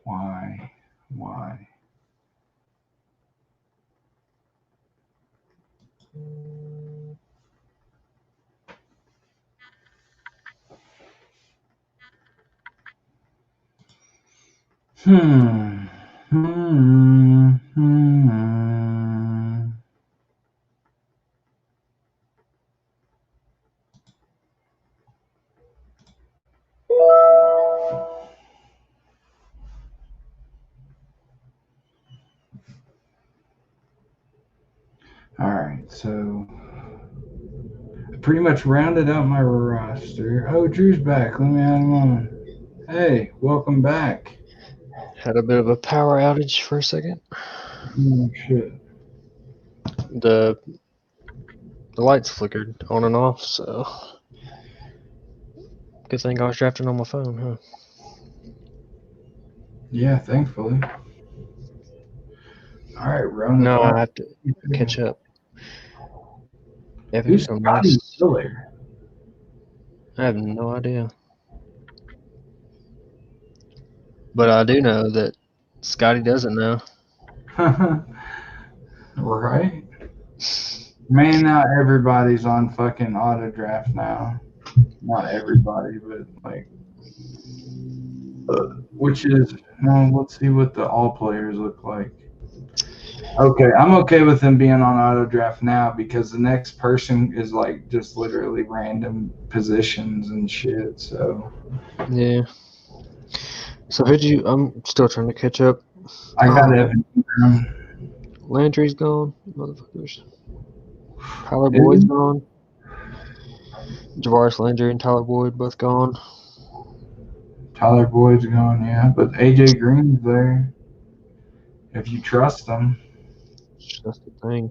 Why? Hmm. All right, so I pretty much rounded out my roster. Oh, Drew's back. Let me add him on. Hey, welcome back. Had a bit of a power outage for a second. Oh, shit. The lights flickered on and off, so good thing I was drafting on my phone, huh? Yeah, thankfully. All right, Ronan. No, I have to catch up. Who's Everything's Scotty nice. Miller? I have no idea. But I do know that Scotty doesn't know. Right? Man, now everybody's on fucking auto draft now. Not everybody, but like, which is, well, let's see what the all players look like. Okay, I'm okay with them being on auto draft now because the next person is like just literally random positions and shit. So Yeah. So I'm still trying to catch up. I got Oh, Evan Ingram. Landry's gone, motherfuckers. Tyler Is Boyd's he? gone. Javaris Landry and Tyler Boyd both gone. Tyler Boyd's gone, yeah, but AJ Green's there. If you trust him. That's the thing.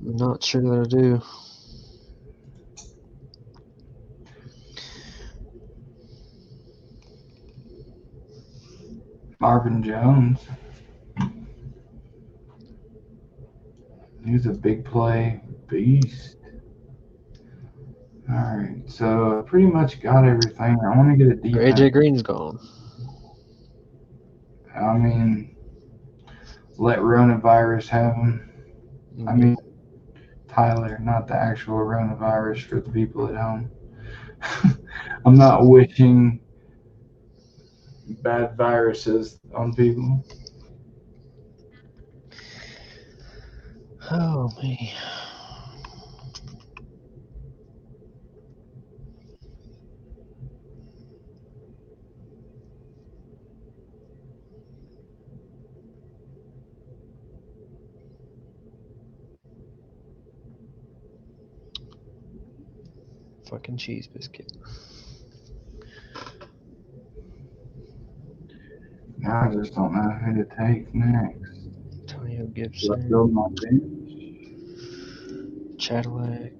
I'm not sure that I do. Marvin Jones. He's a big play beast. All right, so I pretty much got everything. I want to get a defense. AJ Green's gone. I mean, let coronavirus have him. I mean, Tyler, not the actual coronavirus for the people at home. I'm not wishing bad viruses on people. Oh man. Fucking cheese biscuit. Now I just don't know who to take next. Antonio Do I Gibson. build my bench? Cadillac.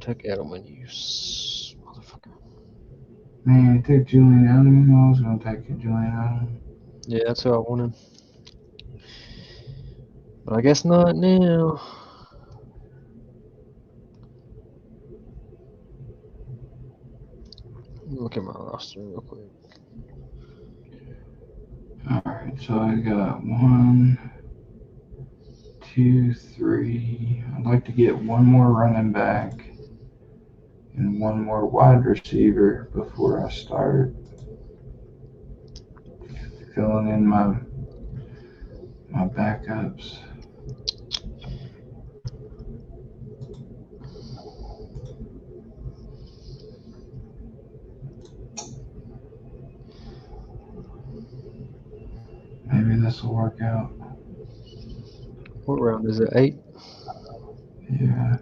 Took Edelman use. Motherfucker. Man, take Julian Edelman. I was going to take Julian Edelman. Yeah, that's who I wanted. But I guess not now. Look at my roster real quick. All right, so I got 1, 2, 3. I'd like to get one more running back and one more wide receiver before I start filling in my backups. Maybe this will work out. What round is it? 8? Yeah.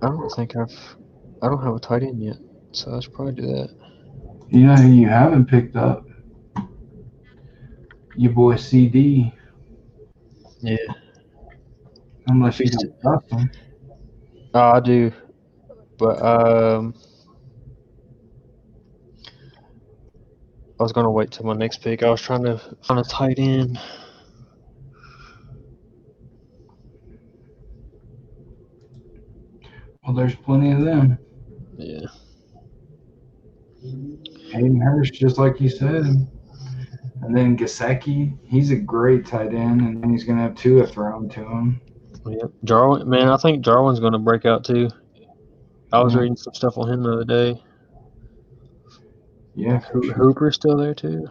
I don't have a tight end yet, so I should probably do that. You know who you haven't picked up? your boy CD, Yeah. unless If you he's, don't trust him. I do, but I was gonna wait till my next pick. I was trying to find a tight end. Well, there's plenty of them. Yeah. Hayden Hurst, just like you said. And then Gasecki, he's a great tight end, and then he's going to have Tua thrown to him. Yep. Jarwin, man, I think Jarwin's gonna break out too. I was Yeah, reading some stuff on him the other day. yeah, for sure. Hooper's still there too.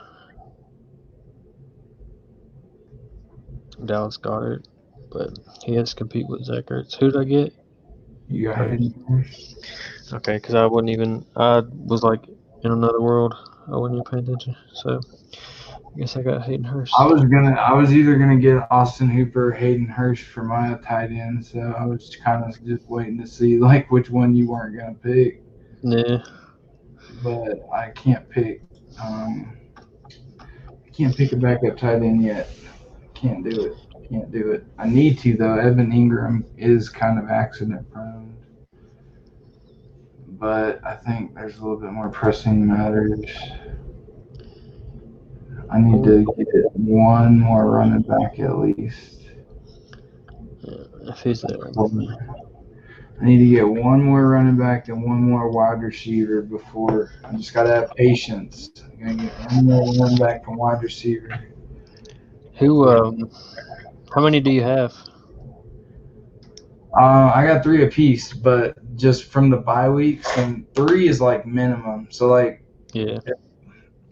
Dallas Goddard, but he has to compete with Zach Ertz. Who did I get? You got Hurts. Hayden Hurst. Okay, because I wasn't even. I was like in another world. I wasn't even paying attention. So I guess I got Hayden Hurst. I was either gonna get Austin Hooper or Hayden Hurst for my tight end, so I was kind of just waiting to see like which one you weren't gonna pick. Yeah. But I can't pick. I can't pick a backup tight end yet. Can't do it. Can't do it. I need to though. Evan Ingram is kind of accident prone, but I think there's a little bit more pressing matters. I need to get one more running back at least. Yeah, if he's there, I'm in there. I need to get one more running back and one more wide receiver before. I just gotta have patience. I'm gonna get one more running back and wide receiver. Who? How many do you have? I got three apiece, but just from the bye weeks, and three is like minimum. So Yeah.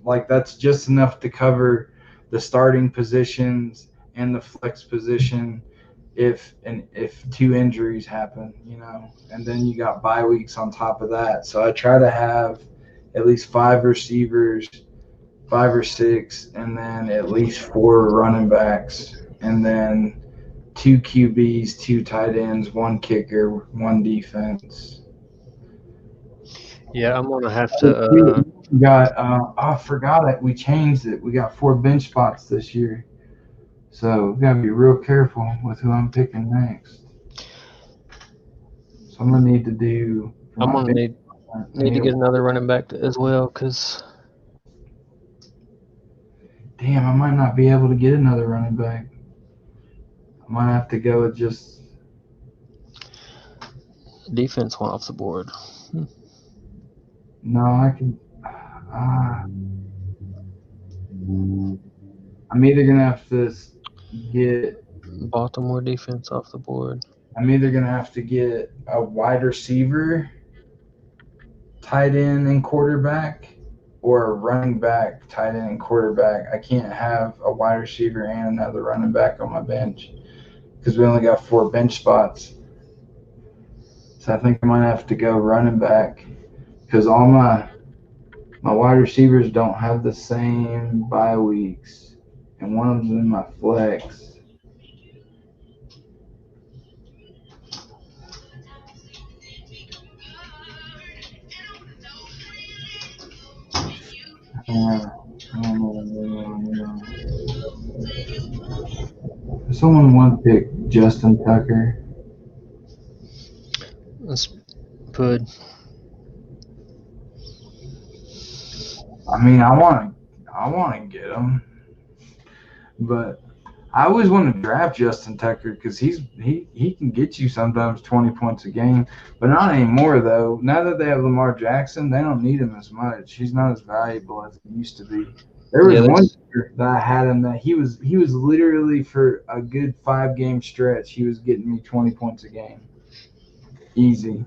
like that's just enough to cover the starting positions and the flex position if two injuries happen, and then you got bye weeks on top of that. So I try to have at least five receivers, five or six, and then at least four running backs, and then two QBs, two tight ends, one kicker, one defense. Yeah, I'm gonna have We to. got I forgot it. We changed it. We got four bench spots this year. So we gotta be real careful with who I'm picking next. So I'm gonna need to do for I'm my gonna bench. need to get another running back as well because Damn, I might not be able to get another running back. I might have to go with just. defense went off the board. No, I can. Uh, I'm either gonna have to get. Baltimore defense off the board. I'm either gonna have to get a wide receiver, tight end, and quarterback, or a running back, tight end, and quarterback. I can't have a wide receiver and another running back on my bench because we only got four bench spots. So I think I might have to go running back because all my wide receivers don't have the same bye weeks, and one of them's in my flex. Someone want to pick Justin Tucker. Let's put. I mean, I want to get him, but I always want to draft Justin Tucker because he can get you sometimes 20 points a game, but not anymore though. Now that they have Lamar Jackson, they don't need him as much. He's not as valuable as he used to be. There was Yeah, one there's. year that I had him that he was literally for a good 5 game stretch he was getting me 20 points a game, easy.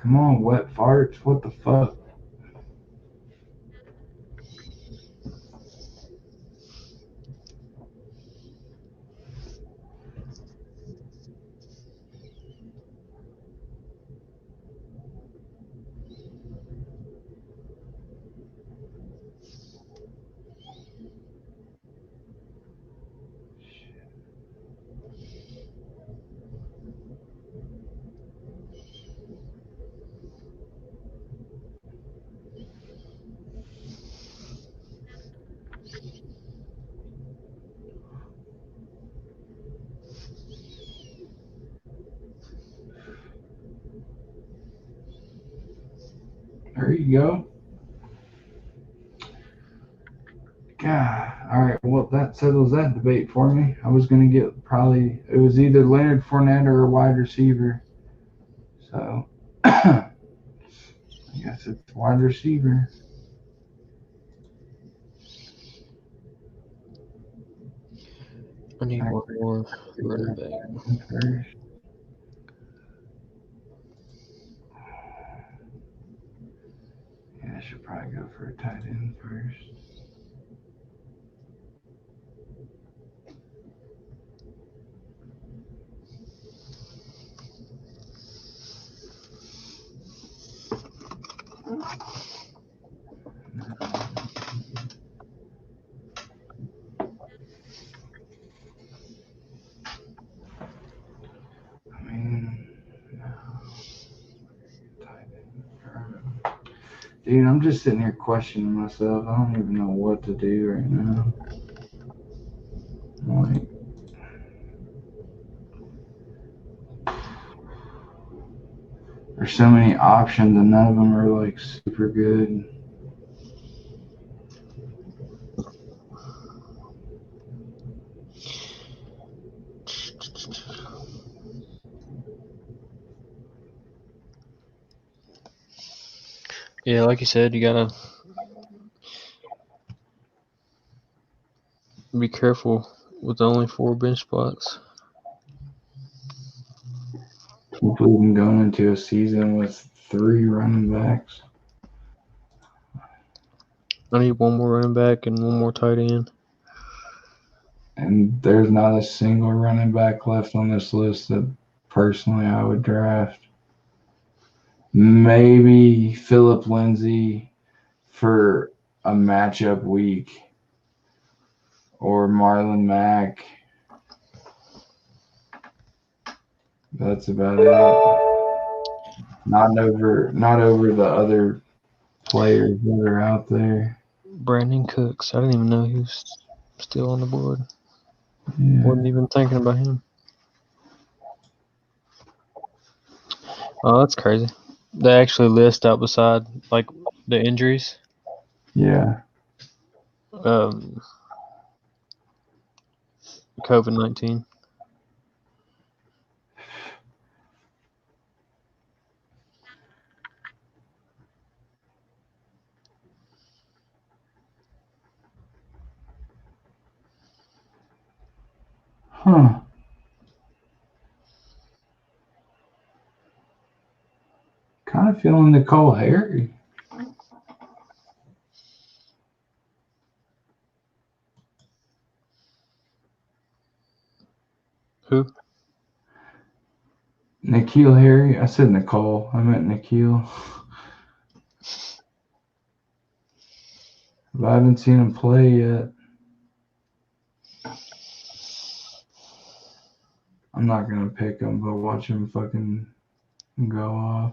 Come on, wet farts. What the fuck? There you go. God. All right. Well, that settles that debate for me. I was going to get it was either Leonard Fournette or a wide receiver. So I guess it's wide receiver. I need one more running back. First. Yeah, I should probably go for a tight end first. I mean, no. Dude, I'm just sitting here questioning myself. I don't even know what to do right now. Like, there's so many options and none of them are like super good. Yeah, like you said, you gotta be careful with only 4 bench spots. Hopefully, we can go into a season with 3 running backs. I need one more running back and one more tight end. And there's not a single running back left on this list that personally I would draft. Maybe Phillip Lindsay for a matchup week, or Marlon Mack. That's about it. Not over the other players that are out there. Brandon Cooks. I didn't even know he was still on the board. Yeah. Wasn't even thinking about him. Oh, that's crazy. They actually list out beside like the injuries. Yeah. COVID-19. Huh. Kind of feeling Nicole Harry. Who? Nikhil Harry. I said Nicole. I meant Nikhil. But I haven't seen him play yet. I'm not gonna pick him, but watch him fucking go off.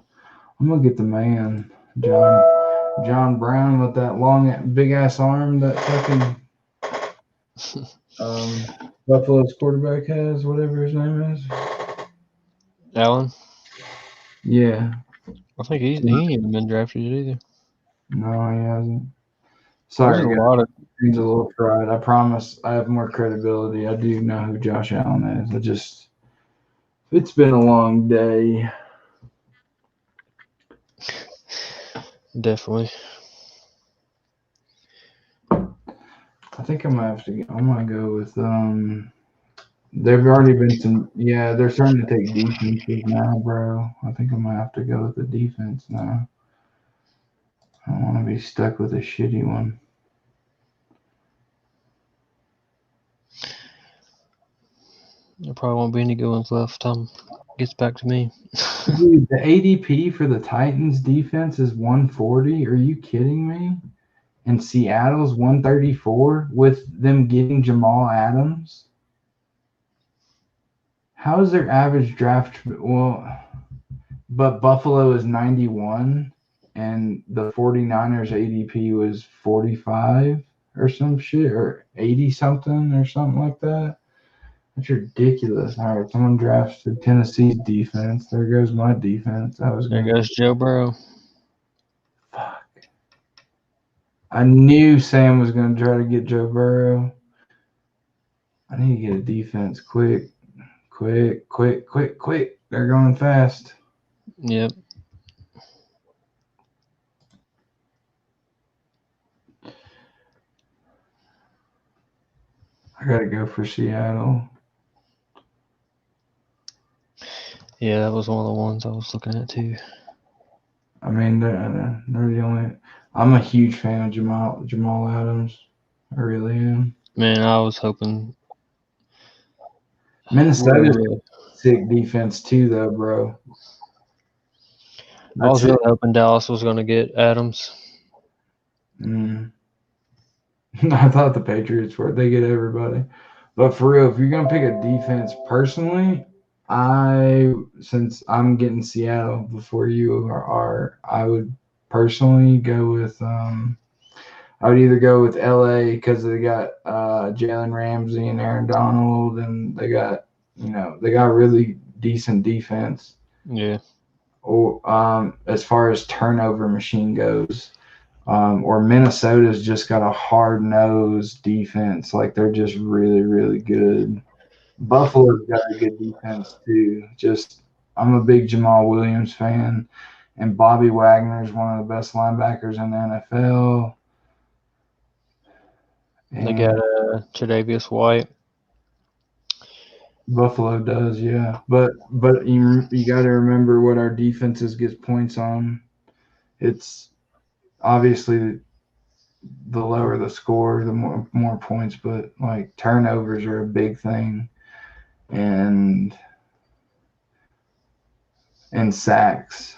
I'm gonna get the man, John Brown, with that long, big ass arm that fucking Buffalo's quarterback has, whatever his name is. Allen? Yeah. I think he ain't even been drafted yet either. No, he hasn't. Sorry, There's a guys. lot of He's a little fried. I promise I have more credibility. I do know who Josh Allen is. It's been a long day. definitely. I think I'm gonna go with there've already been some, yeah, they're starting to take defenses now, bro. I think I'm gonna have to go with the defense now. I don't want to be stuck with a shitty one. There probably won't be any good ones left. Gets back to me. Dude, the ADP for the Titans defense is 140. Are you kidding me? And Seattle's 134 with them getting Jamal Adams. How is their average draft? Well, but Buffalo is 91 and the 49ers ADP was 45 or some shit, or 80 something or something like that. That's ridiculous. All right, someone drafted Tennessee's defense. There goes my defense. There goes Joe Burrow. Fuck. I knew Sam was going to try to get Joe Burrow. I need to get a defense quick. They're going fast. Yep. I got to go for Seattle. Yeah, that was one of the ones I was looking at too. I mean, they're the only. I'm a huge fan of Jamal Adams. I really am. Man, I was hoping. Minnesota's Really, sick defense too, though, bro. I was That's it. really hoping Dallas was going to get Adams. I thought the Patriots were. They get everybody. But for real, if you're gonna pick a defense, personally, since I'm getting Seattle before you are, I would personally go with I would either go with LA because they got Jalen Ramsey and Aaron Donald, and they got really decent defense. Yeah. Or as far as turnover machine goes. Or Minnesota's just got a hard-nosed defense. Like, they're just really, really good. Buffalo's got a good defense, too. I'm a big Jamal Williams fan, and Bobby Wagner's one of the best linebackers in the NFL. They got Tre'Davious White. Buffalo does, yeah. But you got to remember what our defenses gets points on. It's obviously the lower the score, the more points, but like turnovers are a big thing, and sacks.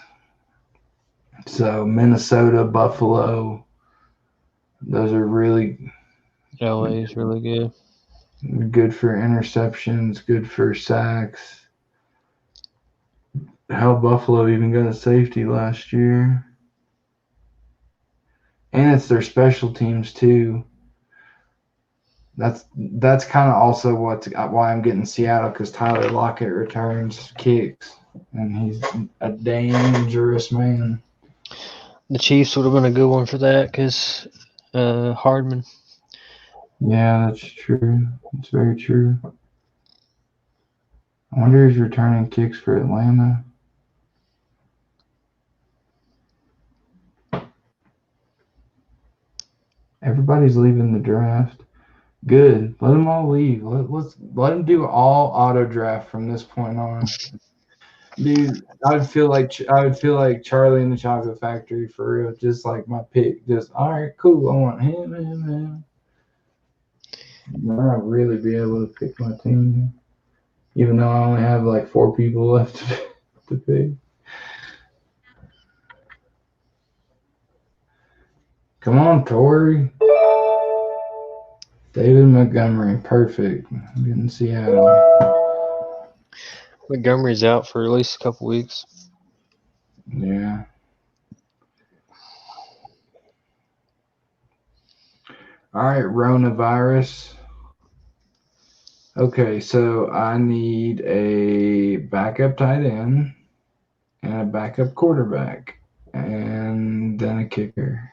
So Minnesota, Buffalo, those are really LA is really good. good for interceptions, good for sacks. How Buffalo even got a safety last year. And it's their special teams too. That's kind of also why I'm getting Seattle, because Tyler Lockett returns kicks, and he's a dangerous man. The Chiefs would have been a good one for that because Hardman. Yeah, that's true. It's very true. I wonder who's returning kicks for Atlanta. Everybody's leaving the draft. Good. Let them all leave. Let them do all auto draft from this point on. Dude, I would feel like Charlie in the Chocolate Factory for real. Just like my pick. Just all right, cool. I want him. And I'll really be able to pick my team, even though I only have like 4 people left to pick. Come on, Tori. David Montgomery, perfect. I'm getting Seattle. Montgomery's out for at least a couple weeks. Yeah. All right, Ronavirus. Okay, so I need a backup tight end and a backup quarterback, and then a kicker.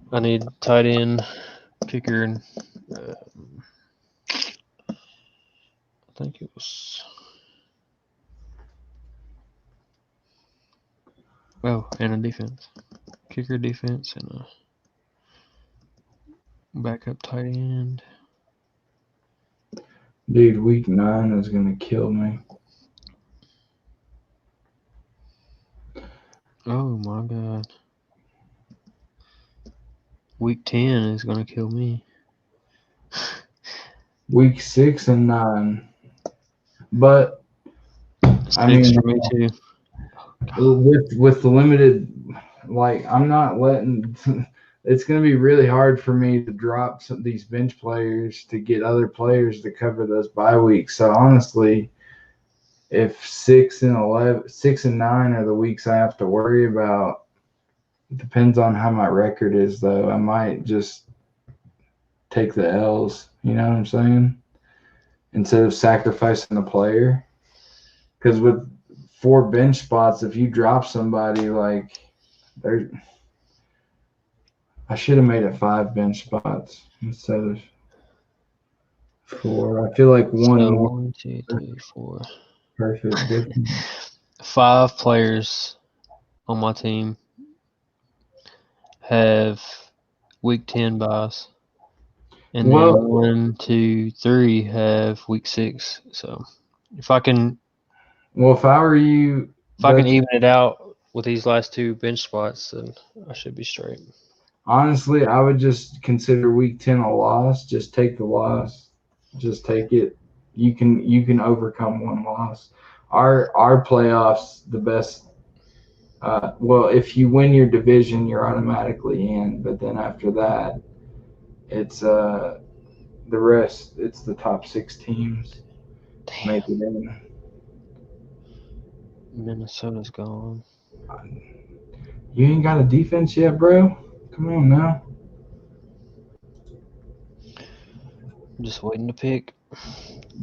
I need tight end, kicker, and I think it was. Oh, and a defense. Kicker, defense, and a backup tight end. Dude, week 9 is going to kill me. Oh, my God. Week 10 is going to kill me. Week 6 and 9. But, 6 I mean, for me, too. with the limited, like, I'm not letting it's going to be really hard for me to drop these bench players to get other players to cover those bye weeks. So honestly, if 6 and 9 are the weeks I have to worry about, depends on how my record is, though. I might just take the L's, you know what I'm saying? Instead of sacrificing the player. Because with 4 bench spots, if you drop somebody, like, I should have made it 5 bench spots instead of 4. I feel like one So more 1, 2, 3, 4. perfect difference. 5 players on my team have week 10 buys. And then Well, 1, 2, 3 have week 6. So if I can if I were you, even it out with these last 2 bench spots, then I should be straight. honestly, I would just consider week 10 a loss. Just take the loss. Just take it. You can overcome one loss. Our playoffs, the best. Well, if you win your division, you're automatically in. But then after that, it's the rest. It's the top 6 teams make it in. Minnesota's gone. You ain't got a defense yet, bro. Come on now. I'm just waiting to pick.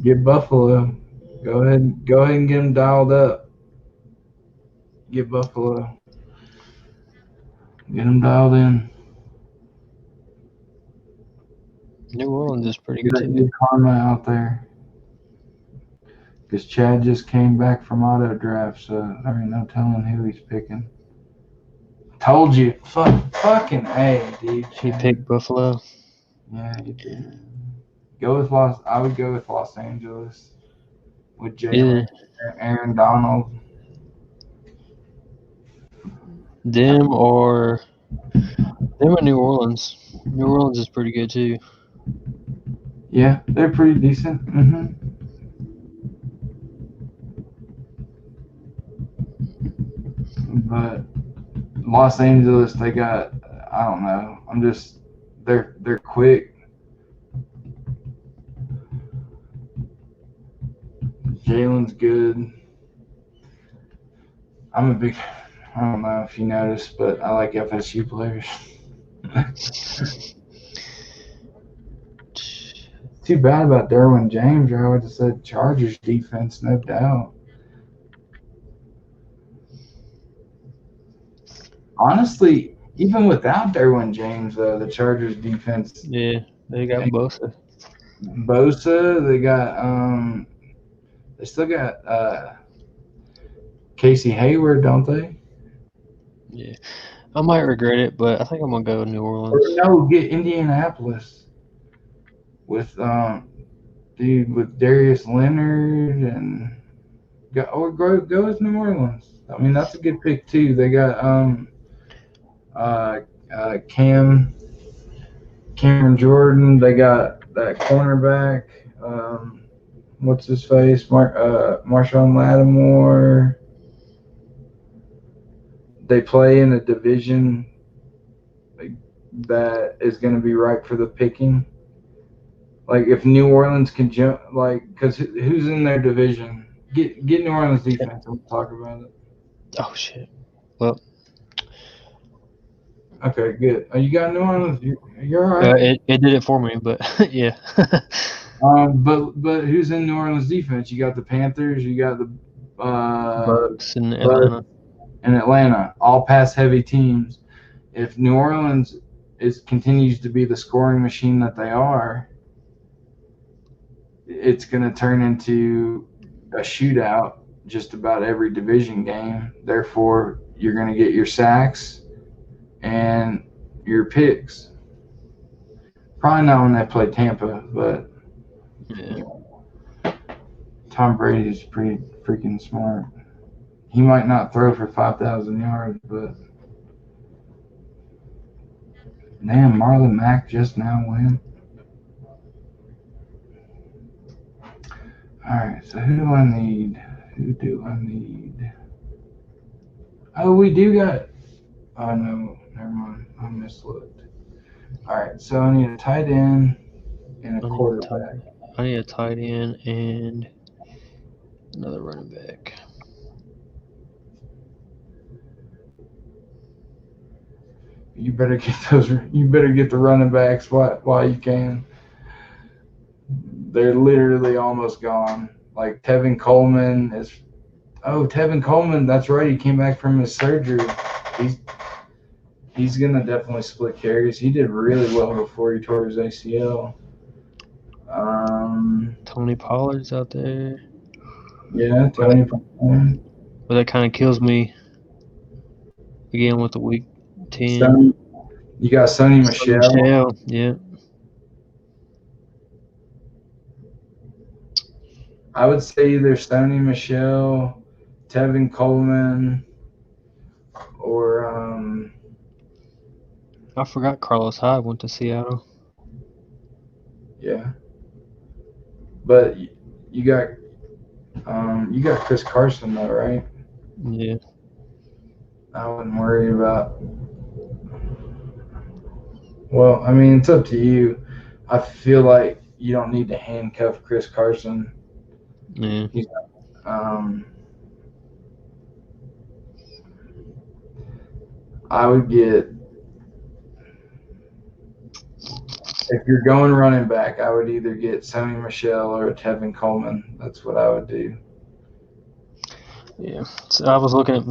Get Buffalo. Go ahead and get them dialed up. Get Buffalo. Get them dialed in. New Orleans is pretty Get good that too. good karma out there. Because Chad just came back from auto draft, so there ain't no telling who he's picking. Told you. Fucking A, dude. He picked Buffalo. Yeah, he did. I would go with Los Angeles with Jalen, Aaron Donald. Them or New Orleans. New Orleans is pretty good too. Yeah, they're pretty decent. But Los Angeles, they got, I don't know. They're quick. Jalen's good. I don't know if you noticed, but I like FSU players. Too bad about Derwin James, or I would have said Chargers defense, no doubt. Honestly, even without Derwin James, though, the Chargers defense. Yeah, they got Bosa. They got they still got Casey Hayward, don't they? Yeah, I might regret it, but I think I'm gonna go New Orleans. Or no, get Indianapolis with with Darius Leonard and go with New Orleans. I mean, that's a good pick too. They got Cameron Jordan. They got that cornerback. What's his face? Marshawn Lattimore. They play in a division that is going to be ripe for the picking. Like if New Orleans can jump, because who's in their division? Get New Orleans defense. We'll talk about it. Oh shit. Well. Okay, good. You got New Orleans. You're all right. It did it for me, but yeah. But who's in New Orleans defense? You got the Panthers. You got the Bucks and Atlanta. And Atlanta, all pass heavy teams. If New Orleans continues to be the scoring machine that they are, it's going to turn into a shootout just about every division game. Therefore, you're going to get your sacks and your picks. Probably not when they play Tampa, but yeah. Tom Brady is pretty freaking smart. He might not throw for 5,000 yards, but damn, Marlon Mack just now went. All right, so who do I need? Oh, we do got. Oh no, never mind. I mislooked. All right, so I need a tight end and a quarterback. I need a tight end and another running back. You better get those. You better get the running backs while you can. They're literally almost gone. Like Tevin Coleman is. Oh, Tevin Coleman. That's right. He came back from his surgery. He's gonna definitely split carries. He did really well before he tore his ACL. Tony Pollard's out there. Yeah, Tony. But that kind of kills me again with the week 10. Sonny, you got Sonny Sonny Michel. Michel, yeah. I would say either Sonny Michel, Tevin Coleman, or I forgot Carlos Hyde went to Seattle. yeah. But you got Chris Carson though, right? Yeah. I wouldn't worry about. Well, I mean, it's up to you. I feel like you don't need to handcuff Chris Carson. Yeah. I would get, if you're going running back, I would either get Sonny Michel or Tevin Coleman. That's what I would do. Yeah. So I was looking at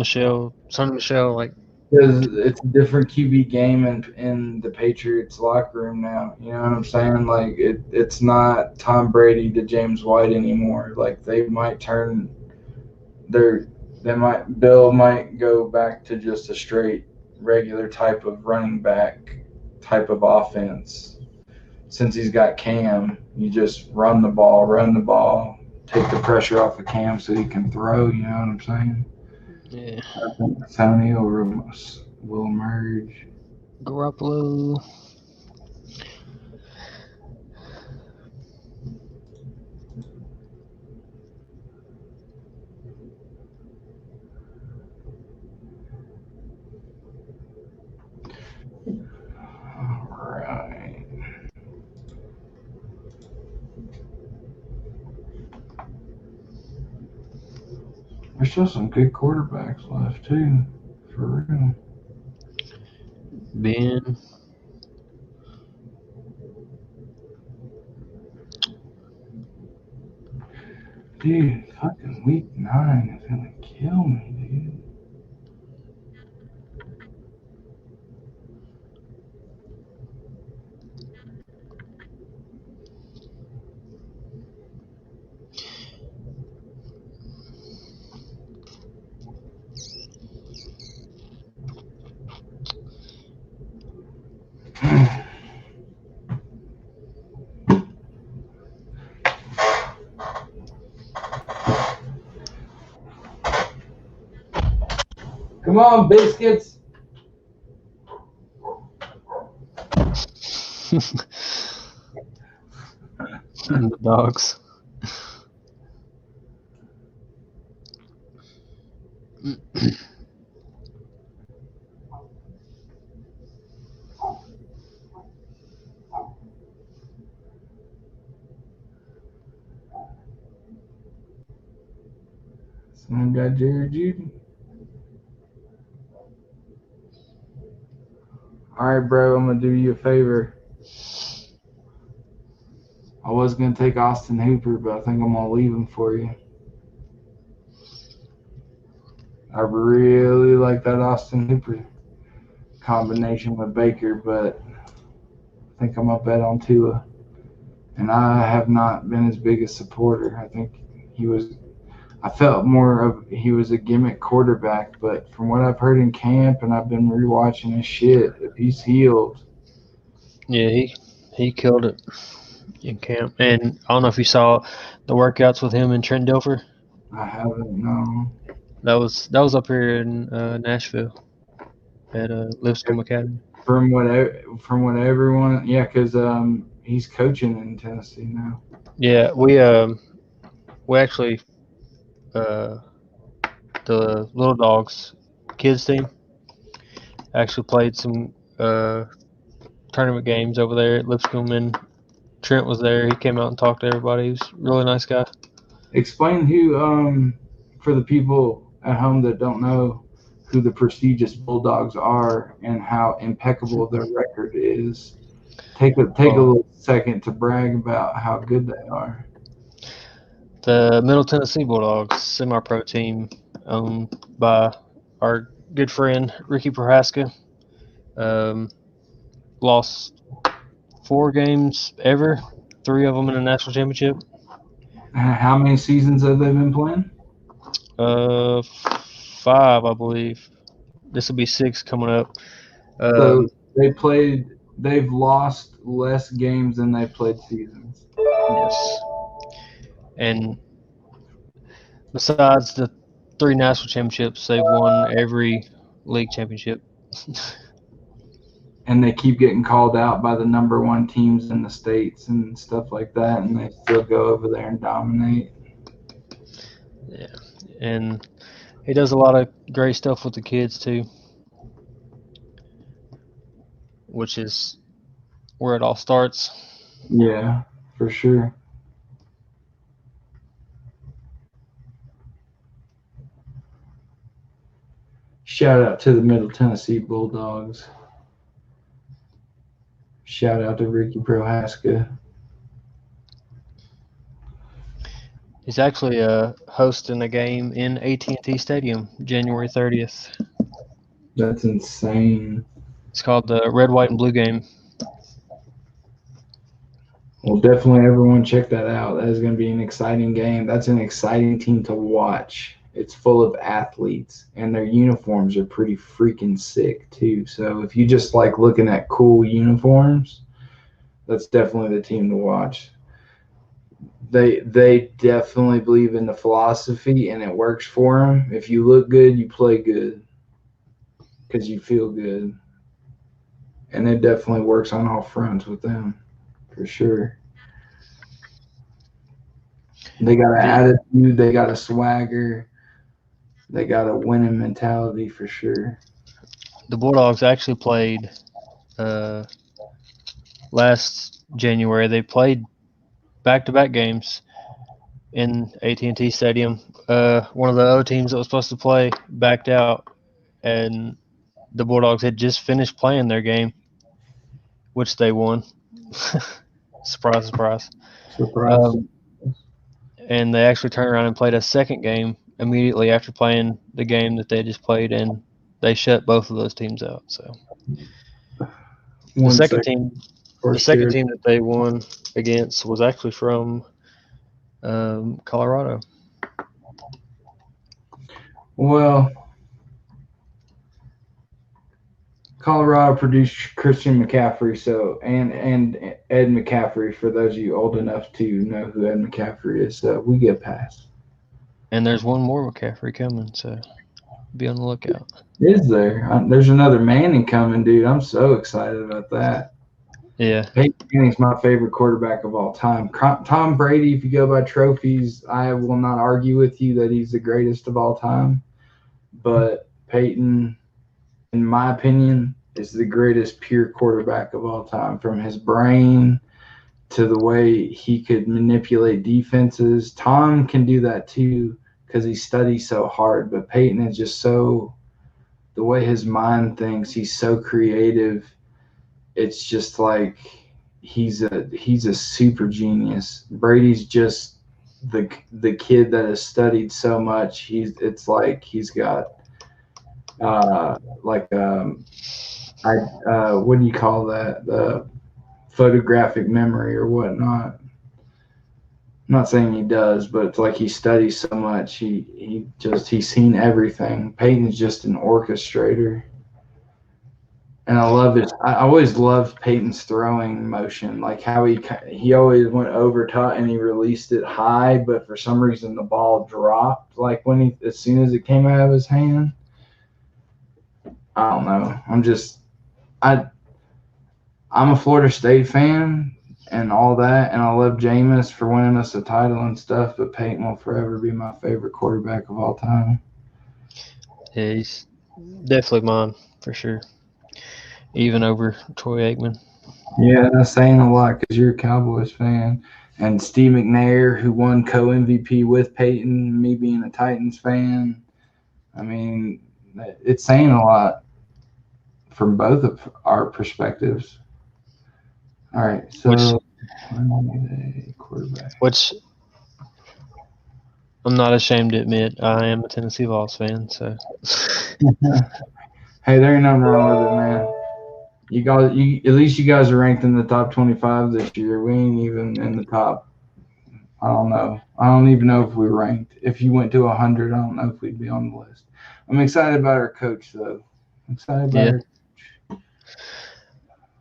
Sonny Michel, like, Because it's a different QB game in the Patriots locker room now. You know what I'm saying? Like it's not Tom Brady to James White anymore. Like they might turn Bill might go back to just a straight regular type of running back type of offense. Since he's got Cam, you just run the ball, take the pressure off of Cam so he can throw. You know what I'm saying? yeah. I think Sony will emerge. Garoppolo. All right. There's still some good quarterbacks left too, for real. Ben. Dude, fucking week 9 is gonna kill me, dude. Come on, biscuits. The dogs. Someone got Jerry Judy. All right, bro. I'm gonna do you a favor. I was gonna take Austin Hooper, but I think I'm gonna leave him for you. I really like that Austin Hooper combination with Baker, but I think I'm gonna bet on Tua. And I have not been his biggest supporter. I think I felt more of he was a gimmick quarterback, but from what I've heard in camp and I've been rewatching his shit, if he's healed. Yeah, he killed it in camp. And I don't know if you saw the workouts with him and Trent Dilfer. I haven't, no. That was up here in Nashville at Lipscomb Academy. From what everyone, yeah, because he's coaching in Tennessee now. Yeah, we actually the Little Dogs kids team actually played some tournament games over there at Lipscomb, and Trent was there. He came out and talked to everybody. He was a really nice guy. Explain who, for the people at home that don't know who the prestigious Bulldogs are and how impeccable their record is. Take a little second to brag about how good they are. The Middle Tennessee Bulldogs semi-pro team owned by our good friend Ricky Prohaska. Lost 4 games ever, 3 of them in the national championship. How many seasons have they been playing? 5, I believe. This will be 6 coming up. So they've lost less games than they played seasons. Yes. And besides the 3 national championships, they've won every league championship. And they keep getting called out by the number 1 teams in the states and stuff like that, and they still go over there and dominate. Yeah. And he does a lot of great stuff with the kids too, which is where it all starts. Yeah, for sure. Shout out to the Middle Tennessee Bulldogs. Shout out to Ricky Prohaska. He's actually hosting a game in AT&T Stadium, January 30th. That's insane. It's called the Red, White, and Blue game. Well, definitely everyone check that out. That is going to be an exciting game. That's an exciting team to watch. It's full of athletes, and their uniforms are pretty freaking sick, too. So if you just like looking at cool uniforms, that's definitely the team to watch. They definitely believe in the philosophy, and it works for them. If you look good, you play good because you feel good. And it definitely works on all fronts with them, for sure. They got an attitude, they got a swagger, they got a winning mentality for sure. The Bulldogs actually played last January. They played back-to-back games in AT&T Stadium. One of the other teams that was supposed to play backed out, and the Bulldogs had just finished playing their game, which they won. Surprise, surprise. Surprise. And they actually turned around and played a second game immediately after playing the game that they just played, and they shut both of those teams out. So the second team that they won against was actually from Colorado. Well, Colorado produced Christian McCaffrey, so and Ed McCaffrey, for those of you old enough to know who Ed McCaffrey is, so we get past. And there's one more McCaffrey coming, so be on the lookout. Is there? There's another Manning coming, dude. I'm so excited about that. Yeah. Peyton Manning's my favorite quarterback of all time. Tom Brady, if you go by trophies, I will not argue with you that he's the greatest of all time. But Peyton, in my opinion, is the greatest pure quarterback of all time. From his brain to the way he could manipulate defenses. Tom can do that too because he studies so hard. But Peyton is just so, the way his mind thinks, he's so creative. It's just like he's a super genius. Brady's just the kid that has studied so much. It's like he's got what do you call that? The photographic memory or whatnot. I'm not saying he does, but it's like he studies so much. He's seen everything. Peyton's just an orchestrator. And I love it. I always loved Peyton's throwing motion, like how he always went over top and he released it high, but for some reason the ball dropped, like as soon as it came out of his hand. I don't know. I'm a Florida State fan and all that, and I love Jameis for winning us a title and stuff, but Peyton will forever be my favorite quarterback of all time. Yeah, he's definitely mine for sure. Even over Troy Aikman. Yeah, that's saying a lot because you're a Cowboys fan. And Steve McNair, who won co-MVP with Peyton, me being a Titans fan. I mean, it's saying a lot from both of our perspectives. All right, so quarterback. Which I'm not ashamed to admit, I am a Tennessee Vols fan. So, hey, there ain't nothing wrong with it, man. at least you guys are ranked in the top 25 this year. We ain't even in the top. I don't know. I don't even know if we ranked. If you went to 100, I don't know if we'd be on the list. I'm excited about our coach, though. I'm excited about Yeah. our.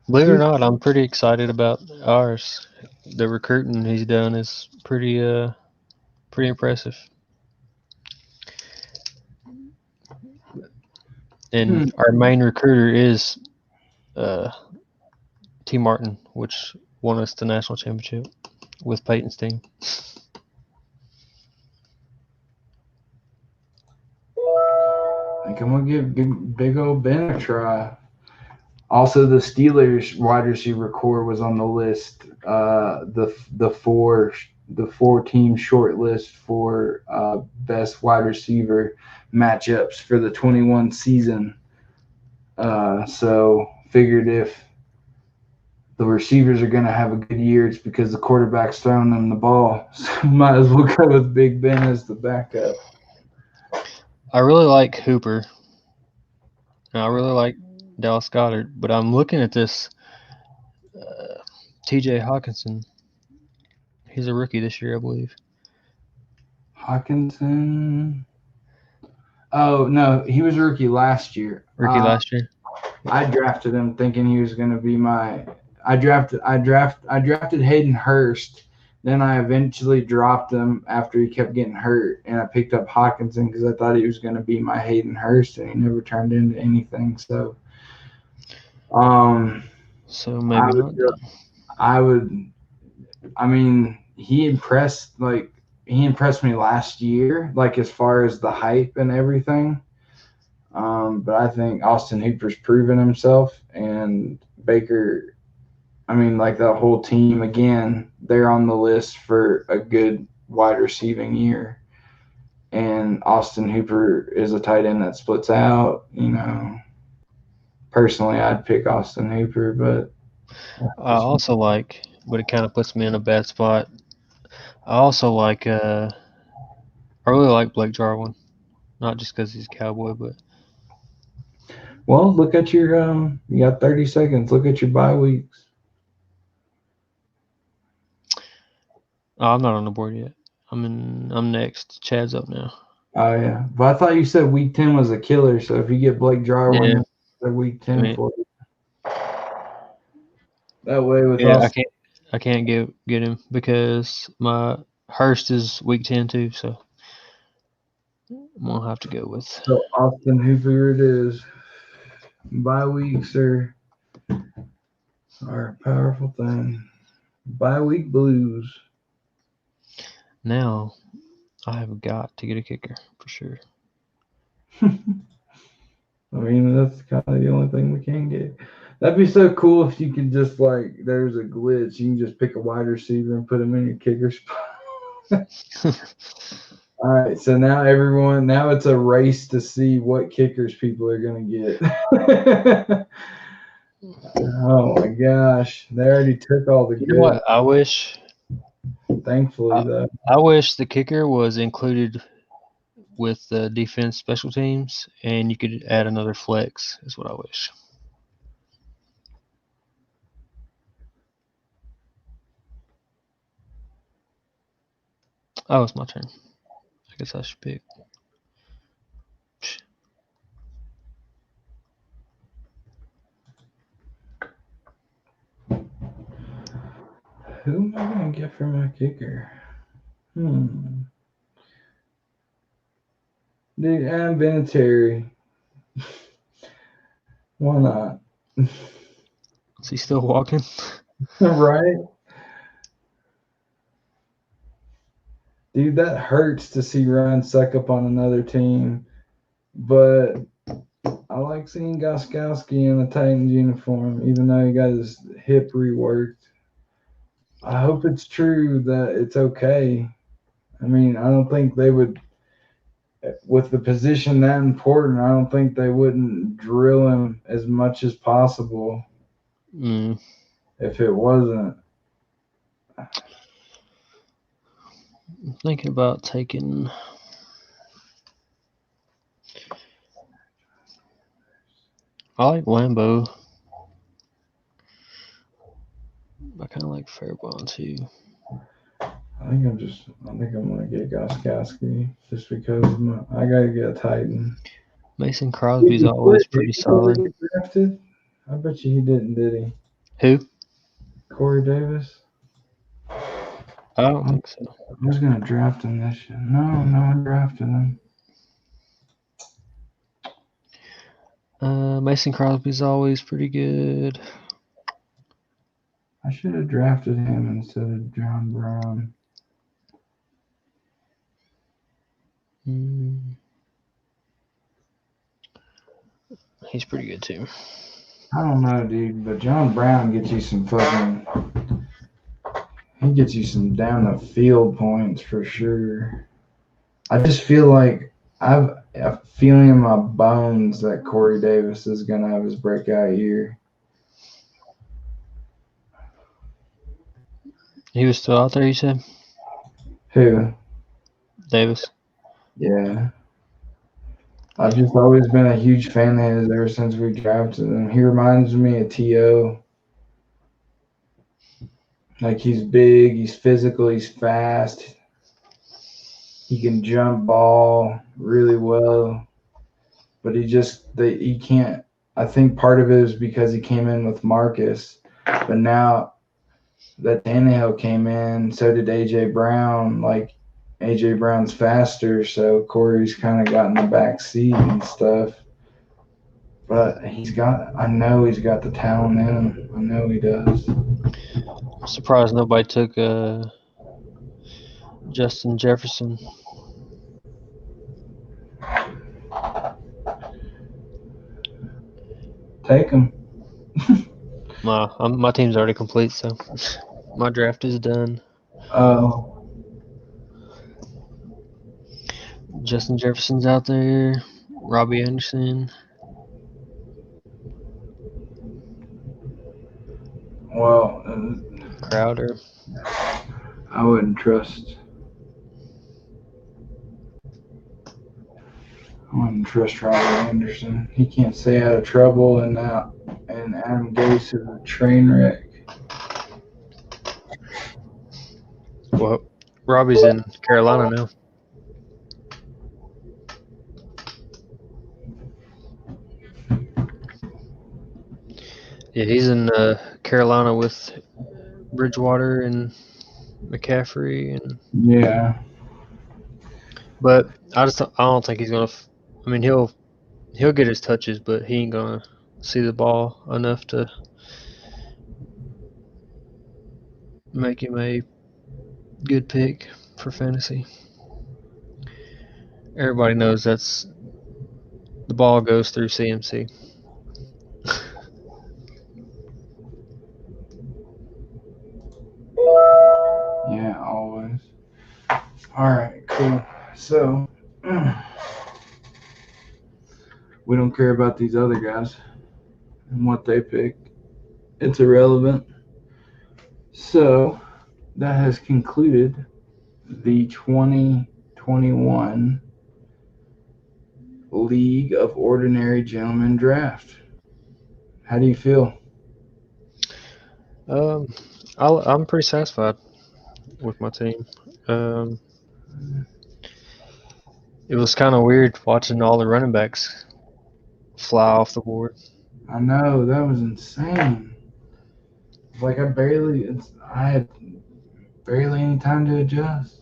Believe it or not, I'm pretty excited about ours. The recruiting he's done is pretty impressive. And our main recruiter is T. Martin, which won us the national championship with Peyton's team. I think I'm gonna give big old Ben a try. Also, the Steelers wide receiver core was on the list. The four team short list for best wide receiver matchups for the 21 season. So figured if the receivers are going to have a good year, it's because the quarterback's throwing them the ball. So might as well go with Big Ben as the backup. I really like Hooper. And I really like Dallas Goddard, but I'm looking at this T.J. Hawkinson. He's a rookie this year, I believe. Hawkinson. Oh no, he was a rookie last year. Rookie last year. I drafted him thinking he was going to be my. I drafted Hayden Hurst. Then I eventually dropped him after he kept getting hurt, and I picked up Hawkinson because I thought he was going to be my Hayden Hurst, and he never turned into anything. So, so maybe not. I mean, he impressed me last year, like as far as the hype and everything. But I think Austin Hooper's proven himself, and Baker. I mean, like the whole team again, they're on the list for a good wide receiving year. And Austin Hooper is a tight end that splits out. Personally, I'd pick Austin Hooper, but I also like, but it kind of puts me in a bad spot. I also like, I really like Blake Jarwin, not just because he's a Cowboy, but. Well, look at your you got 30 seconds. Look at your bye weeks. Oh, I'm not on the board yet. I'm next. Chad's up now. Oh yeah, but I thought you said week 10 was a killer. So if you get Blake Jarwin, they're week 10 for you. That way with us, I can't get him because my Hurst is week 10 too, so I'm gonna have to go with. So Austin Hooper it is. Bye weeks are a powerful thing. Bye week blues. Now I have got to get a kicker for sure. I mean, that's kind of the only thing we can get. That'd be so cool if you could just there's a glitch. You can just pick a wide receiver and put him in your kicker spot. All right, so now it's a race to see what kickers people are going to get. Oh my gosh, they already took all the good. You know what? I wish. Thankfully, though. I wish the kicker was included with the defense special teams, and you could add another flex. Is what I wish. Oh, it's my turn. I guess I should pick. Who am I going to get for my kicker? Dude, I'm Vinatieri. Why not? Is he still walking? Right? Dude, that hurts to see Ryan suck up on another team. But I like seeing Goskowski in the Titans uniform, even though he got his hip reworked. I hope it's true that it's okay. I mean, I don't think they would, with the position that important, I don't think they wouldn't drill him as much as possible if it wasn't. I'm thinking about taking. I like Lambeau. I kind of like Fairbairn too. I think I'm gonna get Goskowski just because I gotta get a Titan. Mason Crosby's always pretty solid. Get drafted? I bet you he didn't, did he? Who? Corey Davis? I don't think so. I was gonna draft him this year. No one drafted him. Mason Crosby's always pretty good. I should have drafted him instead of John Brown. He's pretty good too. I don't know, dude, but John Brown gets you some fucking. He gets you some down the field points for sure. I just feel like I've a feeling in my bones that Corey Davis is gonna have his breakout year. He was still out there, you said? Who? Davis. Yeah. I've just always been a huge fan of his ever since we drafted him. He reminds me of T.O. Like, he's big, he's physical, he's fast. He can jump ball really well. But he can't. I think part of it is because he came in with Marcus. But now that Tannehill came in, so did A.J. Brown. Like, A.J. Brown's faster, so Corey's kind of got in the back seat and stuff. But I know he's got the talent in him. I know he does. I'm surprised nobody took Justin Jefferson. Take him. My team's already complete, so my draft is done. Oh. Justin Jefferson's out there. Robbie Anderson. Well, Crowder. I wouldn't trust. Robbie Anderson. He can't stay out of trouble, and Adam Gase is a train wreck. Well, Robbie's in Carolina now. Yeah, he's in Carolina with Bridgewater and McCaffrey, and Yeah. but I don't think he's gonna. I mean, he'll get his touches, but he ain't gonna see the ball enough to make him a good pick for fantasy. Everybody knows that's the ball goes through CMC. Yeah, always. All right, cool. So, we don't care about these other guys and what they picked. It's irrelevant. So, that has concluded the 2021 League of Ordinary Gentlemen draft. How do you feel? I'm pretty satisfied with my team. It was kind of weird watching all the running backs fly off the board. I know, that was insane. Like, I had barely any time to adjust.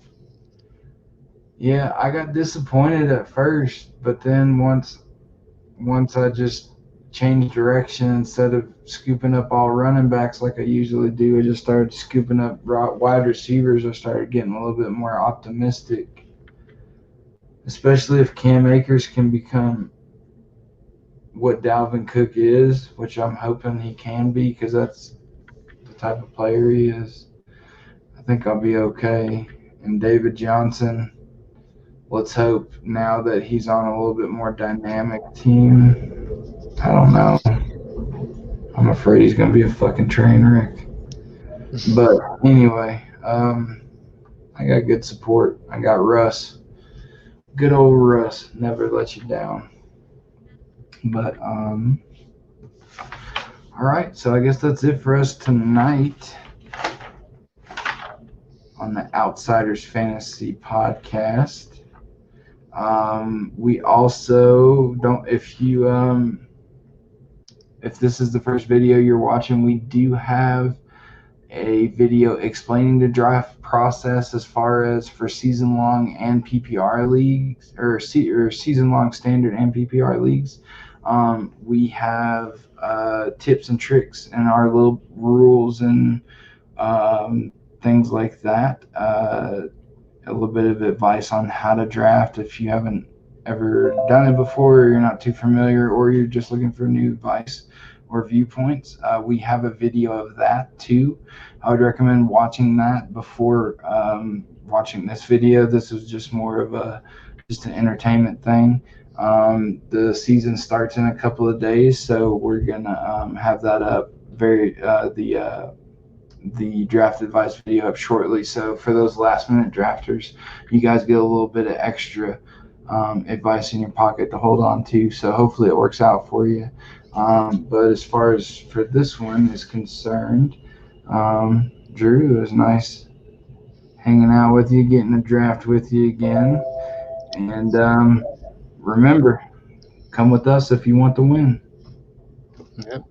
Yeah, I got disappointed at first, but then once I just changed direction, instead of scooping up all running backs like I usually do, I just started scooping up wide receivers. I started getting a little bit more optimistic, especially if Cam Akers can become what Dalvin Cook is, which I'm hoping he can be, because that's the type of player he is. I think I'll be okay. And David Johnson, let's hope now that he's on a little bit more dynamic team. I don't know. I'm afraid he's going to be a fucking train wreck. But anyway, I got good support. I got Russ. Good old Russ. Never let you down. But, all right. So I guess that's it for us tonight. on the Outsiders Fantasy Podcast. We also don't, if this is the first video you're watching, we do have a video explaining the draft process as far as for season long and PPR leagues, or season long standard and PPR leagues. We have tips and tricks and our little rules and things like that. A little bit of advice on how to draft if you haven't ever done it before, or you're not too familiar, or you're just looking for new advice or viewpoints. We have a video of that too. I would recommend watching that before watching this video. This is just more of just an entertainment thing. The season starts in a couple of days, so we're gonna have that up the draft advice video up shortly. So for those last minute drafters, you guys get a little bit of extra advice in your pocket to hold on to. So hopefully it works out for you. But as far as for this one is concerned, Drew, it was nice hanging out with you, getting a draft with you again. And remember, come with us if you want to win. Yep.